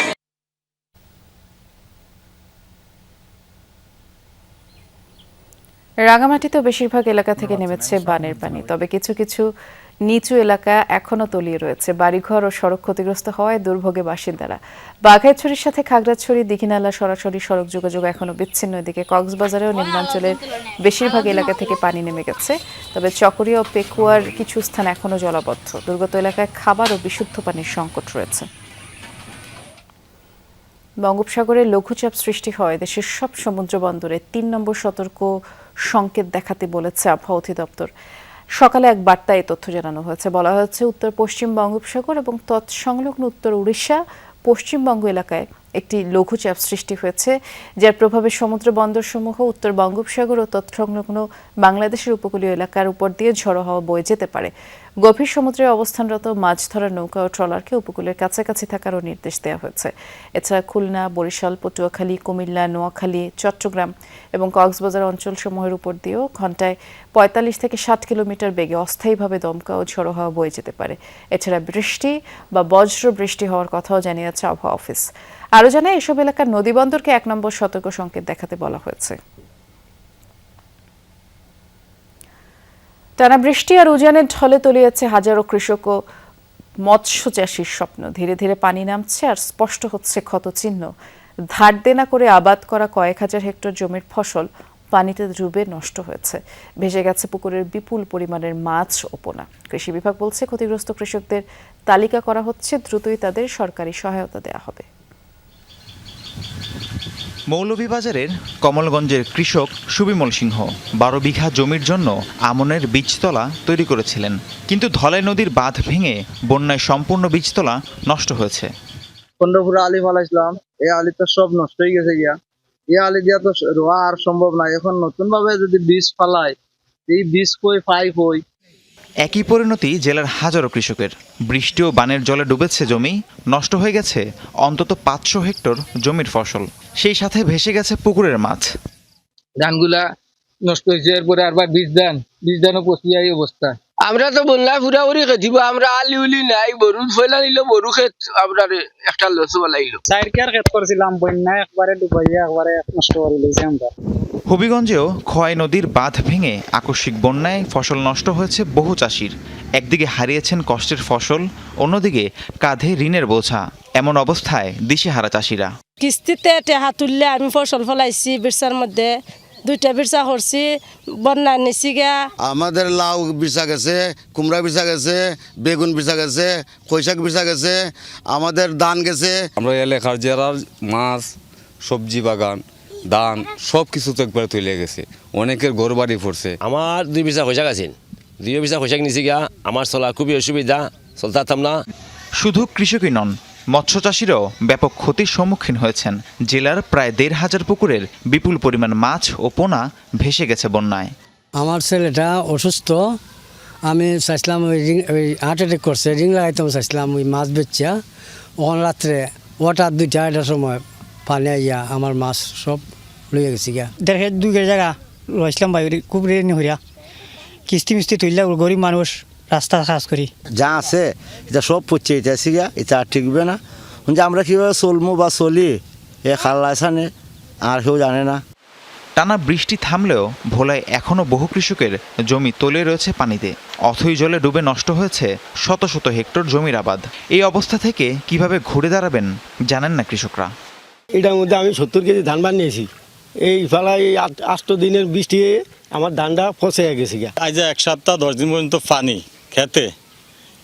রাঙামাটিতে বেশিরভাগ এলাকা থেকে নেমেছে বানের পানি, তবে কিছু কিছু নিচু এলাকা এখনো তলিয়ে রয়েছে। বাড়িঘর ও সড়ক ক্ষতিগ্রস্ত হওয়ায় দুর্ভোগে বাসিন্দারা। বাঘাইছড়ির সাথে খাগড়াছড়ি দীঘিনালা সরাসরি সড়ক যোগাযোগ এখনো বিচ্ছিন্ন। এদিকে কক্সবাজারেও নিম্নাঞ্চলের বেশিরভাগ এলাকা থেকে পানি নেমে গেছে, তবে চকরিয়া ও পেকুয়ার কিছু স্থান এখনো জলাবদ্ধ। দুর্গত এলাকায় খাবার ও বিশুদ্ধ পানির সংকট রয়েছে। বঙ্গোপসাগরে লঘুচাপ সৃষ্টি হয় দেশের সব সমুদ্র বন্দরে ৩ নম্বর সতর্ক সংকেত দেখাতে বলেছে আবহাওয়া অধিদপ্তর। সকালে এক বার্তায় এই তথ্য জানানো হয়েছে। বলা হয়েছে উত্তর পশ্চিম বঙ্গোপসাগর এবং তৎসংলগ্ন উত্তর উড়িষ্যা, পশ্চিমবঙ্গ এলাকায় একটি লঘুচাপ সৃষ্টি হয়েছে, যার প্রভাবে সমুদ্র বন্দরসমূহ উত্তর বঙ্গোপসাগর ও তৎসংলগ্ন বাংলাদেশের উপকূলীয় এলাকার উপর দিয়ে ঝড়ো হাওয়া বয়ে যেতে পারে। গভীর সমুদ্রে অবস্থানরত মাছ ধরার নৌকা ও ট্রলারকে উপকূলের কাছাকাছি থাকারও নির্দেশ দেওয়া হয়েছে। এছাড়া খুলনা, বরিশাল, পটুয়াখালী, কুমিল্লা, নোয়াখালী, চট্টগ্রাম এবং কক্সবাজার অঞ্চলসমূহের উপর দিয়েও ঘন্টায় ৪৫ থেকে ৬০ কিলোমিটার বেগে অস্থায়ীভাবে দমকা ও ঝড়ো হাওয়া বয়ে যেতে পারে। এছাড়া বৃষ্টি বা বজ্র বৃষ্টি হওয়ার কথাও জানিয়েছে আবহাওয়া অফিস। আরও জানায় এসব এলাকার নদীবন্দরকে ১ নম্বর সতর্ক সংকেত দেখাতে বলা হয়েছে। টানা বৃষ্টি আর উজানের ঢলে তলিয়েছে হাজারো কৃষক ও মৎস্য চাষীর স্বপ্ন। ধীরে ধীরে পানি নামছে আর স্পষ্ট হচ্ছে ক্ষতচিহ্ন। ধার দেনা করে আবাদ করা কয়েক হাজার হেক্টর জমির ফসল পানিতে ডুবে নষ্ট হয়েছে। ভেসে গেছে পুকুরের বিপুল পরিমাণের মাছ ও পোনা। কৃষি বিভাগ বলছে ক্ষতিগ্রস্ত কৃষকদের তালিকা করা হচ্ছে, দ্রুতই তাদের সরকারি সহায়তা দেওয়া হবে। মৌলভীবাজারের কমলগঞ্জের কৃষক সুবিমল সিংহ ১২ বিঘা জমির জন্য আমনের বীজতলা তৈরি করেছিলেন, কিন্তু ধলাই নদীর বাঁধ ভেঙে বন্যায় সম্পূর্ণ বীজতলা নষ্ট হয়েছে। 15 ফুট আলি ফালাইছিলাম, এই আলি তো সব নষ্ট হয়ে গেছে গিয়া। এই আলি দিয়া তো রোয়া আর সম্ভব না। এখন নতুন ভাবে যদি বীজ ফালায়, এই বীজ কই পাইপ হই। একই পরিণতি জেলার হাজারো কৃষকের। বৃষ্টি ও বানের জলে ডুবেছে জমি, নষ্ট হয়ে গেছে অন্তত ৫০০ হেক্টর জমির ফসল, সেই সাথে ভেসে গেছে পুকুরের মাছ। ধানগুলা নষ্ট হয়েছে, এরপরে আবার বীজ দানও পচিয়া এই অবস্থা। আমরা তো বন্যা পুরাপুরি খেতিব, আমরা আলি উলি নাই, বরু ফেলা নিল, বরু ক্ষেত আমরা একটা লস বলাইলো। 4 কেয়ার ক্ষেত করছিলাম, বন্যা একবারে ডুবাইয়া একবারে নষ্ট করে দিয়েছে আমরা। হবিগঞ্জেও খোয়াই নদীর বাঁধ ভেঙে আকস্মিক বন্যায় ফসল নষ্ট হয়েছে বহু চাষির। একদিকে হারিয়েছেন কষ্টের ফসল, অন্যদিকে কাঁধে ঋণের বোঝা। এমন অবস্থায় দিশেহারা চাষিরা। কিস্তিতে টেহা তুললে আমি ফসল ফলাইছি, বিরসার মধ্যে 2টা বিরসা করছি, বন্যা নিছি গা। আমাদের লাউ বিরসা গেছে, কুমড়া বিরসা গেছে, বেগুন বিরসা গেছে, কইশাক বিরসা গেছে, আমাদের ধান গেছে। আমরা এলাকার জেলার মাছ, সবজি বাগান, ধান সব কিছু তো একবার তুলে গেছে, অনেকের ঘর বাড়ি পড়ছে। আমার 2 বিসা কইশাক আছেন, 2 বিসা কইশাক নিছি গা। আমার চলা খুবই অসুবিধা, চলতাম না। শুধু কৃষকই নন, মৎস্য চাষিরাও ব্যাপক ক্ষতির সম্মুখীন হয়েছেন। জেলার প্রায় ১৫০০ পুকুরের বিপুল পরিমাণ মাছ ও পোনা ভেসে গেছে বন্যায়। আমার ছেলেটা অসুস্থ, আমি চাইছিলাম ওই হার্ট অ্যাটাক করছে, রিং লাগাইতাম চাইছিলাম ওই মাছ বেচা। ওখান রাত্রে ওটা 2টার সময় পানি আইয়া আমার মাছ সব লইয়া গেছি গা। 1.5-2 জায়গা রয়েছিলাম ভাই, খুব রেনি হইয়া কিস্তি মিস্তি তুললে গরিব মানুষ রাস্তা কাজ করি যা আছে এটা সব পড়ছে, এটা শিখা এটা আর ঠিকবে না। যে আমরা কীভাবে চলবো বা চলি এ খাল্লাইছানে আর কেউ জানে না। টানা বৃষ্টি থামলেও ভোলায় এখনও বহু কৃষকের জমি তলিয়ে রয়েছে পানিতে। অথই জলে ডুবে নষ্ট হয়েছে শত শত হেক্টর জমির আবাদ। এই অবস্থা থেকে কিভাবে ঘুরে দাঁড়াবেন জানেন না কৃষকরা। এটার মধ্যে আমি 70 কেজি ধান বানিয়েছি, এই ফেলায় 8 দিনের বৃষ্টি আমার ধানটা ফসে গেছে। আজ 1 সপ্তাহ 10 দিন পর্যন্ত পানি খেতে,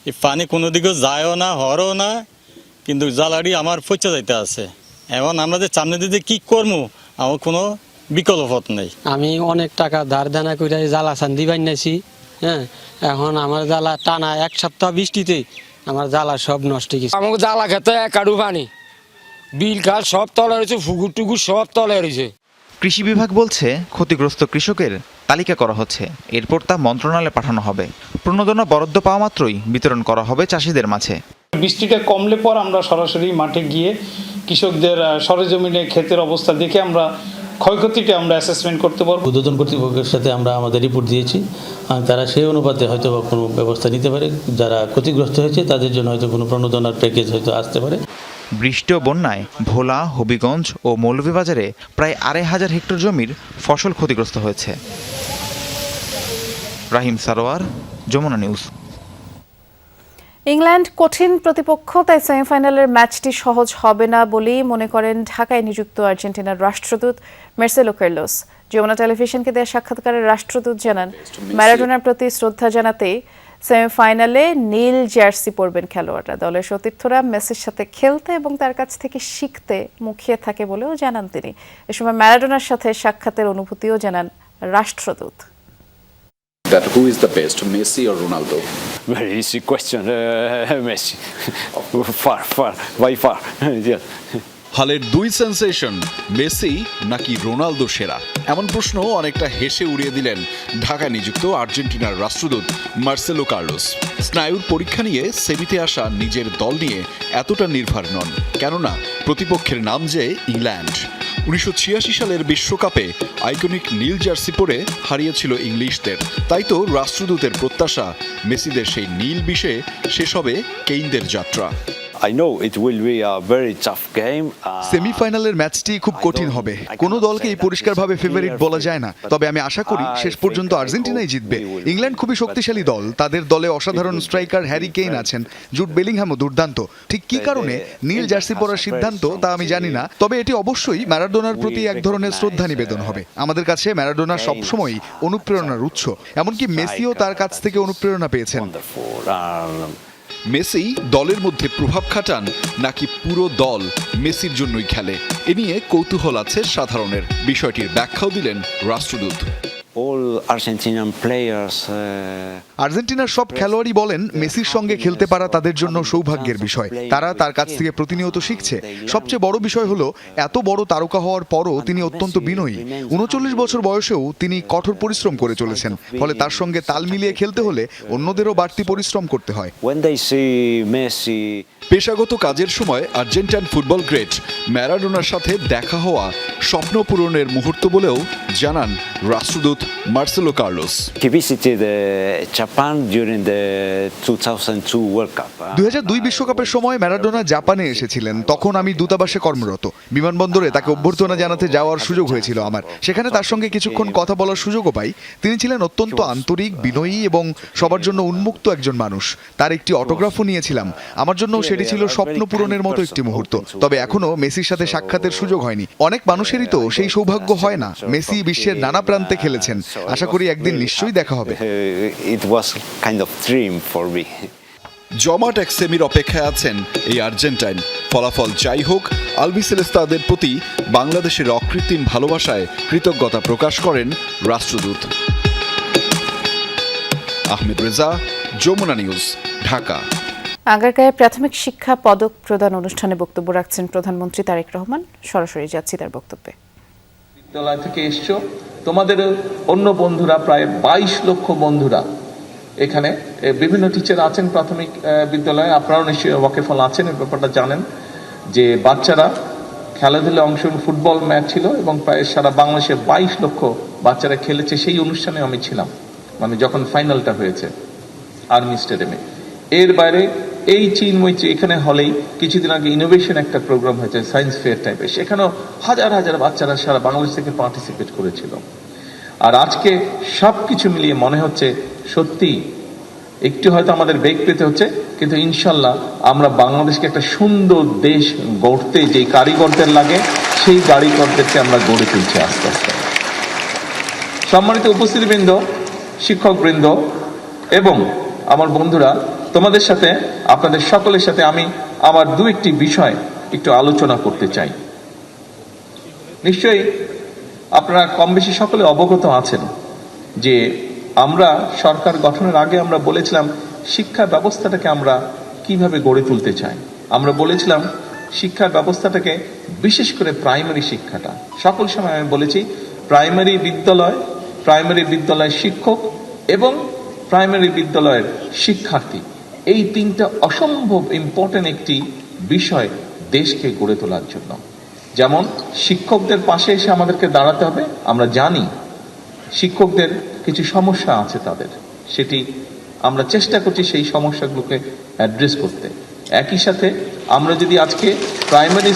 এই পানি কোনো দিকেও যায়ও না, হরও না, কিন্তু জ্বালাড়ি আমার পচে যাইতে আছে। এখন আমরা যে সামনে দিতে কি করবো, আমার কোনো বিকল্প পথ নেই। আমি অনেক টাকা ধার দানা করে জ্বালা চান্দি বানিয়েছি, হ্যাঁ। এখন আমার জ্বালা টানা 1 সপ্তাহ বৃষ্টিতে আমার জ্বালা সব নষ্ট গেছে। আমাকে জ্বালা খেতে একাডু পানি, বিল খাল সব তলে রয়েছে, ফুকুর টুকুর সব তলে রয়েছে। কৃষি বিভাগ বলছে ক্ষতিগ্রস্ত কৃষকের তালিকা করা হচ্ছে, এরপর তা মন্ত্রণালয়ে পাঠানো হবে। প্রণোদনা বরাদ্দ পাওয়া মাত্রই বিতরণ করা হবে চাষিদের মাঝে। বৃষ্টিটা কমলে পর আমরা সরাসরি মাঠে গিয়ে কৃষকদের সরেজমিনে ক্ষেতের অবস্থা দেখে আমরা ক্ষয়ক্ষতিটা আমরা অ্যাসেসমেন্ট করতে পারবো। উদ্বোধন কর্তৃপক্ষের সাথে আমরা আমাদের রিপোর্ট দিয়েছি, তারা সেই অনুপাতে হয়তো কোনো ব্যবস্থা নিতে পারে। যারা ক্ষতিগ্রস্ত হয়েছে তাদের জন্য হয়তো কোনো প্রণোদনার প্যাকেজ হয়তো আসতে পারে। বৃষ্টি ও বন্যায় ভোলা, হবিগঞ্জ ও মৌলভীবাজারে প্রায় ২,৫০০ হেক্টর জমির ফসল ক্ষতিগ্রস্ত হয়েছে। রাহিম সারোয়ার, যমুনা নিউজ। ইংল্যান্ড কঠিন প্রতিপক্ষ, তাই সেমিফাইনালের ম্যাচটি সহজ হবে না বলেই মনে করেন ঢাকায় নিযুক্ত আর্জেন্টিনার রাষ্ট্রদূত মার্সেলো কার্লোস। যমুনা টেলিভিশনকে দেওয়া সাক্ষাৎকারে রাষ্ট্রদূত জানান, ম্যারাডোনার প্রতি শ্রদ্ধা জানাতে সেমিফাইনালে নীল জার্সি পরবেন খেলোয়াড়রা। দলের সতীর্থরা মেসির সাথে খেলতে এবং তার কাছ থেকে শিখতে মুখিয়ে থাকে বলেও জানান তিনি। এ সময় ম্যারাডোনার সাথে সাক্ষাতের অনুভূতিও জানান রাষ্ট্রদূত। That who is the best, Messi or Ronaldo? Very easy question. Messi. Far, by far. Yes. হালের দুই সেন্সেশন, মেসি নাকি রোনালদো সেরা, এমন প্রশ্ন অনেকটা হেসে উড়িয়ে দিলেন ঢাকায় নিযুক্ত আর্জেন্টিনার রাষ্ট্রদূত মার্সেলো কার্লোস। স্নায়ুর পরীক্ষা নিয়ে সেমিতে আসা নিজের দল নিয়ে এতটা নির্ভর নন, কেননা প্রতিপক্ষের নাম যে ইংল্যান্ড। 1986 সালের বিশ্বকাপে আইকনিক নীল জার্সি পরে হারিয়েছিল ইংলিশদের, তাই তো রাষ্ট্রদূতের প্রত্যাশা মেসিদের সেই নীল বিষে শেষ হবে কেইনদের যাত্রা। I know it will be a very tough game. সেমিফাইনালের ম্যাচটি খুব কঠিন হবে, কোনো দলকেই পরিষ্কারভাবে ফেভারিট বলা যায় না, তবে আমি আশা করি শেষ পর্যন্ত আর্জেন্টিনাই জিতবে। ইংল্যান্ড খুবই শক্তিশালী দল, তাদের দলে অসাধারণ স্ট্রাইকার হ্যারি কেইন আছেন, জুড বেলিংহ্যামও দুর্দান্ত। ঠিক কী কারণে নীল জার্সি পরার সিদ্ধান্ত তা আমি জানি না, তবে এটি অবশ্যই ম্যারাডোনার প্রতি এক ধরনের শ্রদ্ধা নিবেদন হবে। আমাদের কাছে ম্যারাডোনা সবসময়ই অনুপ্রেরণার উৎস, এমনকি মেসিও তার কাছ থেকে অনুপ্রেরণা পেয়েছেন। মেসি দলের মধ্যে প্রভাব খাটান নাকি পুরো দল মেসির জন্যই খেলে, এ নিয়ে কৌতূহল আছে সাধারণের। বিষয়টির ব্যাখ্যাও দিলেন রাষ্ট্রদূত। আর্জেন্টিনার সব খেলোয়াড়ই বলেন মেসির সঙ্গে খেলতে পারা তাদের জন্য সৌভাগ্যের বিষয়, তারা তার কাছ থেকে প্রতিনিয়ত শিখছে। সবচেয়ে বড় বিষয় হলো এত বড় তারকা হওয়ার পরও তিনি অত্যন্ত বিনয়ী। 39 বছর বয়সেও তিনি কঠোর পরিশ্রম করে চলেছেন, ফলে তার সঙ্গে তাল মিলিয়ে খেলতে হলে অন্যদেরও বাড়তি পরিশ্রম করতে হয়। পেশাগত কাজের সময় আর্জেন্টাইন ফুটবল গ্রেট ম্যারাডোনার সাথে দেখা হওয়া স্বপ্ন পূরণের মুহূর্ত বলেও জানান রাষ্ট্রদূত মার্সেলো কার্লোস। 2002 বিশ্বকাপের সময় ম্যারাডোনা জাপানে এসেছিলেন, তখন আমি দূতাবাসে কর্মরত। বিমানবন্দরে তাকে অভ্যর্থনা জানাতে যাওয়ার সুযোগ হয়েছিল আমার, সেখানে তার সঙ্গে কিছুক্ষণ কথা বলার সুযোগও পাই। তিনি ছিলেন অত্যন্ত আন্তরিক, বিনয়ী এবং সবার জন্য উন্মুক্ত একজন মানুষ। তার একটি অটোগ্রাফও নিয়েছিলাম, আমার জন্য সেটি ছিল স্বপ্ন পূরণের মতো একটি মুহূর্ত। তবে এখনো মেসির সাথে সাক্ষাতের সুযোগ হয়নি। অনেক মানুষেরই তো সেই সৌভাগ্য হয় না। মেসি বিশ্বের নানা প্রান্তে খেলেছেন, আশা করি একদিন নিশ্চয়ই দেখা হবে। জমাট এক সেমির অপেক্ষায় আছেন এই আর্জেন্টাইন। ফলাফল যাই হোক, আলবিসেলেস্তাদের প্রতি বাংলাদেশের অকৃত্রিম ভালোবাসায় কৃতজ্ঞতা প্রকাশ করেন রাষ্ট্রদূত। আহমেদ রেজা, যমুনা নিউজ, ঢাকা। আগারগাঁয়ে প্রাথমিক শিক্ষা পদক প্রদান অনুষ্ঠানে বক্তব্য রাখছেন প্রধানমন্ত্রী তারেক রহমান। সরাসরি যাচ্ছি তার বক্তব্যে। বিদ্যালয় থেকে এসছো, তোমাদের অন্য বন্ধুরা প্রায় 22 লক্ষ বন্ধুরা এখানে বিভিন্ন টিচার আছেন প্রাথমিক বিদ্যালয়ে, আপনারাও নিশ্চয়ই ওয়াকিফল আছেন, এই ব্যাপারটা জানেন যে বাচ্চারা খেলাধুলায় অংশগ্রহণ, ফুটবল ম্যাচ ছিল এবং প্রায় সারা বাংলাদেশে 22 লক্ষ বাচ্চারা খেলেছে। সেই অনুষ্ঠানে আমি ছিলাম, মানে যখন ফাইনালটা হয়েছে আর্মি স্টেডিয়ামে। এর বাইরে এই চিন্ময়ী এখানে হলেই কিছুদিন আগে ইনোভেশন একটা প্রোগ্রাম হয়েছে, সায়েন্স ফেয়ার টাইপের, সেখানেও হাজার হাজার বাচ্চারা সারা বাংলাদেশ থেকে পার্টিসিপেট করেছিল। আর আজকে সব কিছু মিলিয়ে মনে হচ্ছে সত্যি একটু হয়তো আমাদের বেগ পেতে হচ্ছে, কিন্তু ইনশাল্লাহ আমরা বাংলাদেশকে একটা সুন্দর দেশ গড়তে যে কারিগরদের লাগে সেই কারিগরদেরকে আমরা গড়ে তুলছি আস্তে আস্তে। সম্মানিত উপস্থিতিবৃন্দ, শিক্ষকবৃন্দ এবং আমার বন্ধুরা, তোমাদের সাথে, আপনাদের সকলের সাথে আমি আমার একটি বিষয় একটু আলোচনা করতে চাই। নিশ্চয়ই আপনারা কম বেশি সকলে অবগত আছেন যে আমরা সরকার গঠনের আগে আমরা বলেছিলাম শিক্ষা ব্যবস্থাটাকে আমরা কিভাবে গড়ে তুলতে চায়। আমরা বলেছিলাম শিক্ষা ব্যবস্থাটাকে, বিশেষ করে প্রাইমারি শিক্ষাটা, সকল সময় আমি বলেছি প্রাইমারি বিদ্যালয়ের শিক্ষক এবং প্রাইমারি বিদ্যালয়ের শিক্ষার্থী, এই তিনটা অসম্ভব ইম্পর্টেন্ট একটি বিষয় দেশকে গড়ে তোলার জন্য। যেমন শিক্ষকদের পাশে এসে আমাদেরকে দাঁড়াতে হবে। আমরা জানি শিক্ষকদের কিছু সমস্যা আছে তাদের, সেটি আমরা চেষ্টা করছি সেই সমস্যাগুলোকে অ্যাড্রেস করতে। একই সাথে আমরা যদি আজকে প্রাইমারি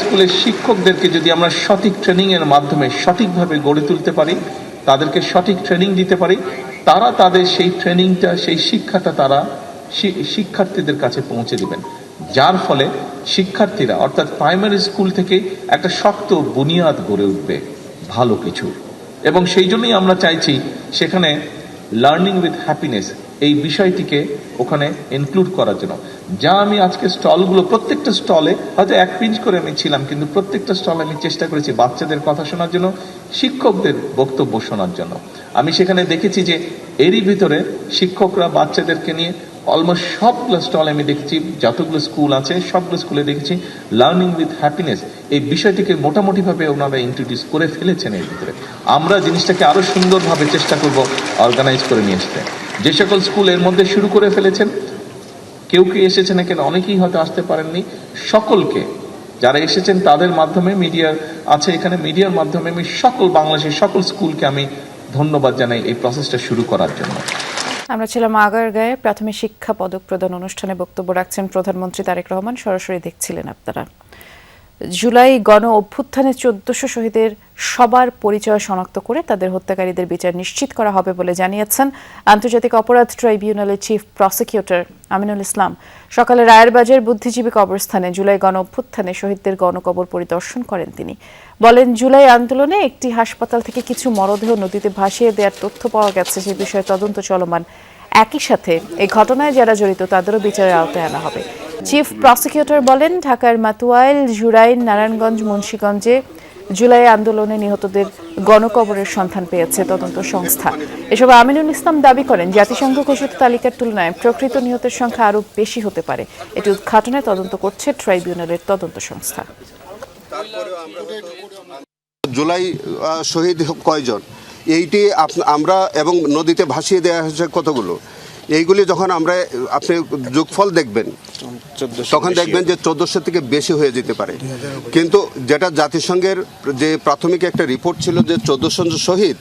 স্কুলের শিক্ষকদেরকে যদি আমরা সঠিক ট্রেনিংয়ের মাধ্যমে সঠিকভাবে গড়ে তুলতে পারি, তাদেরকে সঠিক ট্রেনিং দিতে পারি, তারা তাদের সেই ট্রেনিংটা, সেই শিক্ষাটা তারা শিক্ষার্থীদের কাছে পৌঁছে দিবেন, যার ফলে শিক্ষার্থীরা অর্থাৎ প্রাইমারি স্কুল থেকে একটা শক্ত বুনিয়াদ গড়ে উঠবে ভালো কিছু। এবং সেই জন্যই আমরা চাইছি সেখানে লার্নিং উইথ হ্যাপিনেস এই বিষয়টিকে ওখানে ইনক্লুড করার জন্য। যা আমি আজকে স্টলগুলো, প্রত্যেকটা স্টলে হয়তো এক পিঞ্চ করে আমি ছিলাম, কিন্তু প্রত্যেকটা স্টলে আমি চেষ্টা করেছি বাচ্চাদের কথা শোনার জন্য, শিক্ষকদের বক্তব্য শোনার জন্য। আমি সেখানে দেখেছি যে এরই ভিতরে শিক্ষকরা বাচ্চাদেরকে নিয়ে অলমোস্ট সবগুলো স্টলে আমি দেখেছি, যতগুলো স্কুল আছে সবগুলো স্কুলে দেখেছি লার্নিং উইথ হ্যাপিনেস এই বিষয়টিকে মোটামুটিভাবে ওনারা ইন্ট্রোডিউস করে ফেলেছেন এর ভিতরে। আমরা জিনিসটাকে আরো সুন্দরভাবে চেষ্টা করব অর্গানাইজ করে নিয়ে আসতে। যে সকল স্কুল এর মধ্যে শুরু করে ফেলেছেন, কেউ কি এসেছেন এখানে, অনেকেই হয়তো আসতে পারেননি, সকলকে যারা এসেছেন তাদের মাধ্যমে, মিডিয়া আছে এখানে, মিডিয়ার মাধ্যমে আমি সকল বাংলাদেশের সকল স্কুলকে আমি ধন্যবাদ জানাই এই প্রসেসটা শুরু করার জন্য। আমরা ছিলাম আগারগাঁয়ে প্রাথমিক শিক্ষা পদক প্রদান অনুষ্ঠানে বক্তব্য রাখছেন প্রধানমন্ত্রী তারেক রহমান। সরাসরি দেখছিলেন আপনারা। জুলাই গণ অভ্যুত্থানে 1400 শহীদের সবার পরিচয় শনাক্ত করে তাদের হত্যাকারীদের বিচার নিশ্চিত করা হবে বলে জানিয়েছেন আন্তর্জাতিক অপরাধ ট্রাইব্যুনালের চিফ প্রসিকিউটর আমিনুল ইসলাম। সকালে রায়েরবাজার বুদ্ধিজীবী কবরস্থানে জুলাই গণ অভ্যুত্থানে শহীদদের গণকবর পরিদর্শন করেন তিনি। বলেন, জুলাই আন্দোলনে একটি হাসপাতাল থেকে কিছু মরদেহ নদীতে ভাসিয়ে দেওয়ার তথ্য পাওয়া গেছে, সে বিষয়ে তদন্ত চলমান। একই সাথে এই ঘটনায় যারা জড়িত তাদেরও বিচারের আওতায় আনা হবে। চিফ প্রসিকিউটর বলেন, ঢাকার মাতুয়াইল, জুরাইন, নারায়ণগঞ্জ, মুন্সিগঞ্জে জুলাই আন্দোলনে নিহতদের গণকবরের সন্ধান পেয়েছে তদন্ত সংস্থা। এসব আমিনুল ইসলাম দাবি করেন, জাতিসংঘ ঘোষিত তালিকার তুলনায় প্রকৃত নিহতের সংখ্যা আরও বেশি হতে পারে। এটি উদ্ঘাটনে তদন্ত করছে ট্রাইব্যুনালের তদন্ত সংস্থা। জুলাই শহীদ কয়জন, এইটি আমরা এবং নদীতে ভাসিয়ে দেওয়া হয়েছে কতগুলো, এইগুলি যখন আমরা আপনি যোগফল দেখবেন তখন দেখবেন যে 1400 থেকে বেশি হয়ে যেতে পারে। কিন্তু যেটা জাতিসংঘের যে প্রাথমিক একটা রিপোর্ট ছিল যে 1400 শহীদ,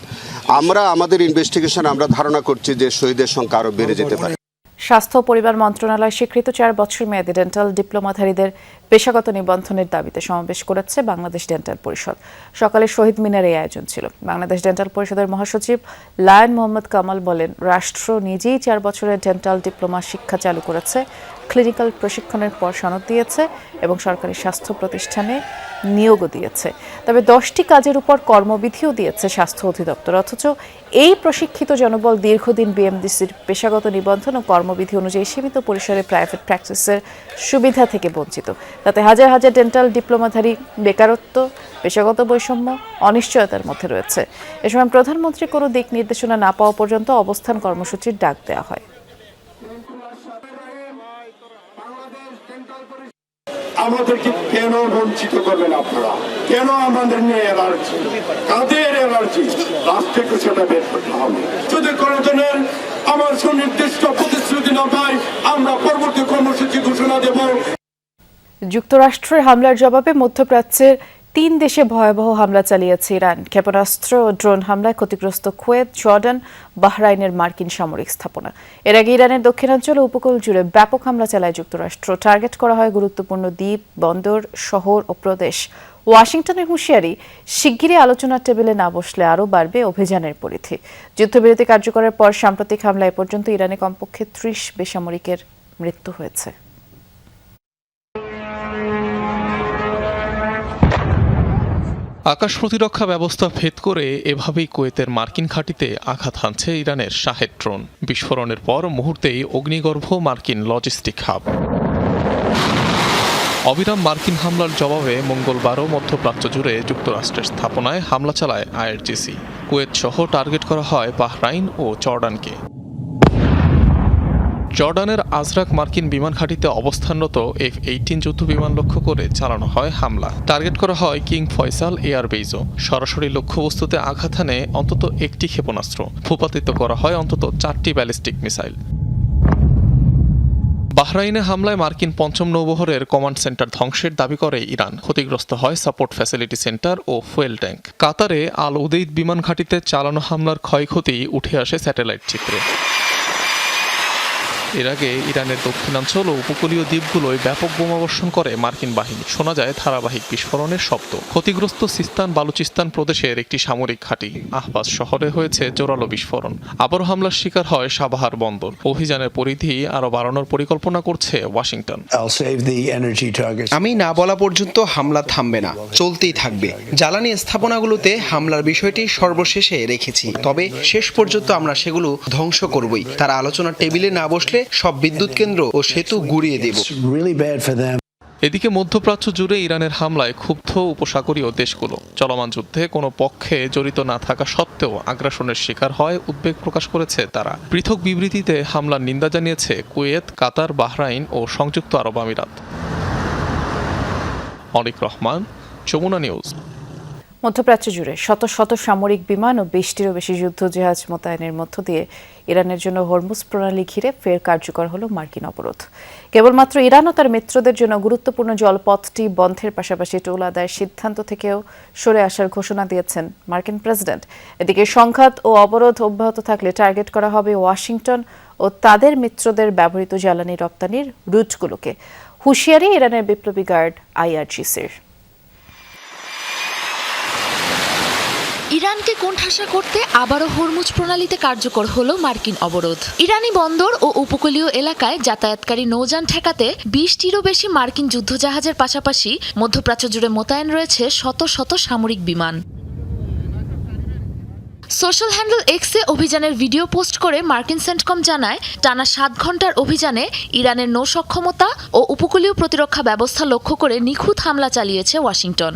আমরা আমাদের ইনভেস্টিগেশন আমরা ধারণা করছি যে শহীদের সংখ্যা আরও বেড়ে যেতে পারে। স্বাস্থ্য ও পরিবার মন্ত্রণালয় স্বীকৃত 4 বছর মেয়াদী ডেন্টাল ডিপ্লোমাধারীদের পেশাগত নিবন্ধনের দাবিতে সমাবেশ করেছে বাংলাদেশ ডেন্টাল পরিষদ। সকালে শহীদ মিনারে এই আয়োজন ছিল। বাংলাদেশ ডেন্টাল পরিষদের মহাসচিব লায়ন মোহাম্মদ কামাল বলেন, রাষ্ট্র নিজেই 4 বছরের ডেন্টাল ডিপ্লোমা শিক্ষা চালু করেছে, ক্লিনিক্যাল প্রশিক্ষণের পর সনদ দিয়েছে এবং সরকারি স্বাস্থ্য প্রতিষ্ঠানে নিয়োগও দিয়েছে। তবে 10টি কাজের উপর কর্মবিধিও দিয়েছে স্বাস্থ্য অধিদপ্তর। অথচ এই প্রশিক্ষিত জনবল দীর্ঘদিন বিএমডিসির পেশাগত নিবন্ধন ও কর্মবিধি অনুযায়ী সীমিত পরিসরে প্রাইভেট প্র্যাকটিসের সুবিধা থেকে বঞ্চিত। তাতে হাজার হাজার ডেন্টাল ডিপ্লোমাধারী বেকারত্ব, পেশাগত বৈষম্য, অনিশ্চয়তার মধ্যে রয়েছে। এ সময় প্রধানমন্ত্রী কোনো দিক নির্দেশনা না পাওয়া পর্যন্ত অবস্থান কর্মসূচির ডাক দেওয়া হয়। আমাদেরকে কেন বঞ্চিত করবেন আপনারা? কেন আমাদের নিয়ে এলার্জি? কাদের এলার্জি? রাষ্ট্রকে সেটা বের করতে হবে। যদি কোনোদিনের আমার সুনির্দিষ্ট প্রতিশ্রুতি না পাই, আমরা পরবর্তী কর্মসূচি ঘোষণা দেব। যুক্তরাষ্ট্রের হামলার জবাবে মধ্যপ্রাচ্যের 3 দেশে ভয়াবহ হামলা চালিয়েছে ইরান। ক্ষেপণাস্ত্র ও ড্রোন হামলায় ক্ষতিগ্রস্ত কুয়েত, জর্ডান, বাহরাইনের মার্কিন সামরিক স্থাপনা। এর আগে ইরানের দক্ষিণাঞ্চল উপকূল জুড়ে ব্যাপক হামলা চালায় যুক্তরাষ্ট্র। টার্গেট করা হয় গুরুত্বপূর্ণ দ্বীপ, বন্দর, শহর ও প্রদেশ। ওয়াশিংটনের হুঁশিয়ারি, শিগগিরই আলোচনার টেবিলে না বসলে আরও বাড়বে অভিযানের পরিধি। যুদ্ধবিরতি কার্যকরের পর সাম্প্রতিক হামলায় পর্যন্ত ইরানে কমপক্ষে 30 বেসামরিকের মৃত্যু হয়েছে। আকাশ প্রতিরক্ষা ব্যবস্থা ভেদ করে এভাবেই কুয়েতের মার্কিন ঘাঁটিতে আঘাত হানছে ইরানের শাহেদ ড্রোন। বিস্ফোরণের পর মুহূর্তেই অগ্নিগর্ভ মার্কিন লজিস্টিক হাব। অবিরাম মার্কিন হামলার জবাবে মঙ্গলবারও মধ্যপ্রাচ্য জুড়ে যুক্তরাষ্ট্রের স্থাপনায় হামলা চালায় আইআরজিসি। কুয়েত সহ টার্গেট করা হয় বাহরাইন ও জর্ডানকে। জর্ডানের আজরাক মার্কিন বিমান ঘাঁটিতে অবস্থানরত F-18 যুদ্ধ বিমান লক্ষ্য করে চালানো হয় হামলা। টার্গেট করা হয় কিং ফয়সাল এয়ারবেজও। সরাসরি লক্ষ্যবস্তুতে আঘাত হানে অন্তত একটি ক্ষেপণাস্ত্র। ভূপাতিত করা হয় অন্তত 4টি ব্যালিস্টিক মিসাইল। বাহরাইনে হামলায় মার্কিন পঞ্চম নৌবহরের কমান্ড সেন্টার ধ্বংসের দাবি করে ইরান। ক্ষতিগ্রস্ত হয় সাপোর্ট ফ্যাসিলিটি সেন্টার ও ফুয়েল ট্যাঙ্ক। কাতারে আল উদেইদ বিমান ঘাঁটিতে চালানো হামলার ক্ষয়ক্ষতি উঠে আসে স্যাটেলাইট চিত্রে। এর আগে ইরানের দক্ষিণাঞ্চল ও উপকূলীয় দ্বীপগুলোয় ব্যাপক বোমাবর্ষণ করে মার্কিন বাহিনী। শোনা যায় ধারাবাহিক বিস্ফোরণের শব্দ। ক্ষতিগ্রস্ত সিস্তান বালুচিস্তান প্রদেশের একটি সামরিক ঘাঁটি আহবাজ শহরে হয়েছে জোরালো বিস্ফোরণ। আবারও হামলার শিকার হয় সাবাহার বন্দর। অভিযানের পরিধি আরও বাড়ানোর পরিকল্পনা করছে ওয়াশিংটন। আমি না বলা পর্যন্ত হামলা থামবে না, চলতেই থাকবে। জ্বালানি স্থাপনাগুলোতে হামলার বিষয়টি সর্বশেষে রেখেছি, তবে শেষ পর্যন্ত আমরা সেগুলো ধ্বংস করবই। তারা আলোচনার টেবিলে না বসলে সব বিদ্যুৎ কেন্দ্র ও সেতু গুঁড়িয়ে দেব। এদিকে মধ্যপ্রাচ্য জুড়ে ইরানের হামলায় ক্ষুব্ধ উপসাগরীয় দেশগুলো। চলমান যুদ্ধে কোনো পক্ষে জড়িত না থাকা সত্ত্বেও আগ্রাসনের শিকার হয় উদ্বেগ প্রকাশ করেছে তারা। পৃথক বিবৃতিতে হামলার নিন্দা জানিয়েছে কুয়েত, কাতার, বাহরাইন ও সংযুক্ত আরব আমিরাত। অনিক রহমান, যমুনা নিউজ। মধ্যপ্রাচ্য জুড়ে শত শত সামরিক বিমান ও 20টিরও বেশি যুদ্ধ জাহাজ মোতায়েনের মধ্য দিয়ে ইরানের জন্য হরমুজ প্রণালী ঘিরে ফের কার্যকর হলো মার্কিন অবরোধ। কেবলমাত্র ইরান ও তার মিত্রদের জন্য গুরুত্বপূর্ণ জলপথটি বন্ধের পাশাপাশি টোল আদায়ের সিদ্ধান্ত থেকেও সরে আসার ঘোষণা দিয়েছেন মার্কিন প্রেসিডেন্ট। এদিকে সংঘাত ও অবরোধ অব্যাহত থাকলে টার্গেট করা হবে ওয়াশিংটন ও তাদের মিত্রদের ব্যবহৃত জ্বালানি রপ্তানির রুটগুলোকে। হুঁশিয়ারি ইরানের বিপ্লবী গার্ড IRGCর। ইরানকে কোণঠাসা করতে আবারও হরমুজ প্রণালীতে কার্যকর হলো মার্কিন অবরোধ। ইরানি বন্দর ও উপকূলীয় এলাকায় যাতায়াতকারী নৌযান ঠেকাতে 20টিরও বেশি মার্কিন যুদ্ধজাহাজের পাশাপাশি মধ্যপ্রাচ্য জুড়ে মোতায়েন রয়েছে শত শত সামরিক বিমান। সোশ্যাল হ্যান্ডেল এক্সে অভিযানের ভিডিও পোস্ট করে মার্কিন সেন্টকম জানায়, টানা 7 ঘন্টার অভিযানে ইরানের নৌ সক্ষমতা ও উপকূলীয় প্রতিরক্ষা ব্যবস্থা লক্ষ্য করে নিখুঁত হামলা চালিয়েছে ওয়াশিংটন।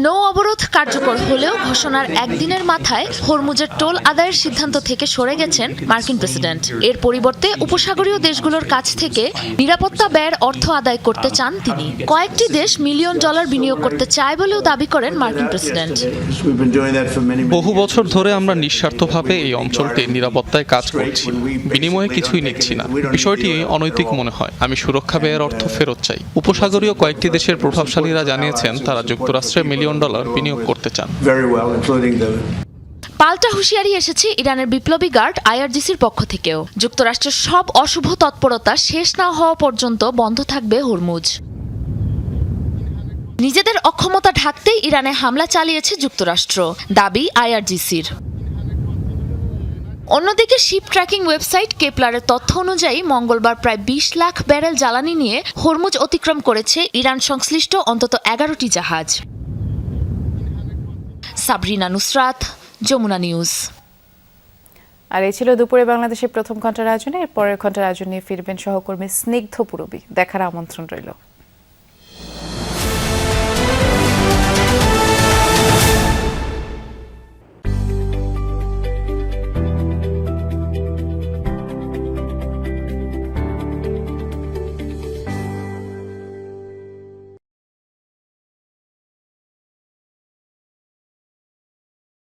নৌ অবরোধ কার্যকর হলেও ঘোষণার একদিনের মাথায় হরমুজের টোল আদায়ের সিদ্ধান্ত থেকে সরে গেছেন মার্কিন প্রেসিডেন্ট। এর পরিবর্তে উপসাগরীয় দেশগুলোর কাছ থেকে নিরাপত্তা ব্যয়ের অর্থ আদায় করতে চান তিনি। কয়েকটি দেশ $1 মিলিয়ন বিনিয়োগ করতে চায় বলেও দাবি করেন মার্কিন প্রেসিডেন্ট। বহু বছর ধরে আমরা নিঃস্বার্থভাবে এই অঞ্চলটির নিরাপত্তায় কাজ করছি, বিনিময়ে কিছুই নিচ্ছি না। বিষয়টি অনৈতিক মনে হয়। আমি সুরক্ষা ব্যয়ের অর্থ ফেরত চাই। উপসাগরীয় কয়েকটি দেশের প্রভাবশালীরা জানিয়েছেন তারা যুক্তরাষ্ট্রে $1 মিলিয়ন বিনিয়োগ করতে চান। পাল্টা হুঁশিয়ারি এসেছে ইরানের বিপ্লবী গার্ড IRGCর পক্ষ থেকেও। যুক্তরাষ্ট্রের সব অশুভ তৎপরতা শেষ না হওয়া পর্যন্ত বন্ধ থাকবে হরমুজ। নিজেদের অক্ষমতা ঢাকতেই ইরানে হামলা চালিয়েছে যুক্তরাষ্ট্র, দাবি IRGCর। অন্যদিকে শিপ ট্র্যাকিং ওয়েবসাইট কেপলারের তথ্য অনুযায়ী মঙ্গলবার প্রায় 20 লাখ ব্যারেল জ্বালানি নিয়ে হরমুজ অতিক্রম করেছে ইরান সংশ্লিষ্ট অন্তত 11টি জাহাজ। সাবরিনা নুসরাত, যমুনা নিউজ। আর এই ছিল দুপুরে বাংলাদেশের প্রথম ঘন্টার আয়োজনে। এর পরের ঘন্টার আয়োজন নিয়ে ফিরবেন সহকর্মী স্নিগ্ধ পুরবী। দেখার আমন্ত্রণ রইল।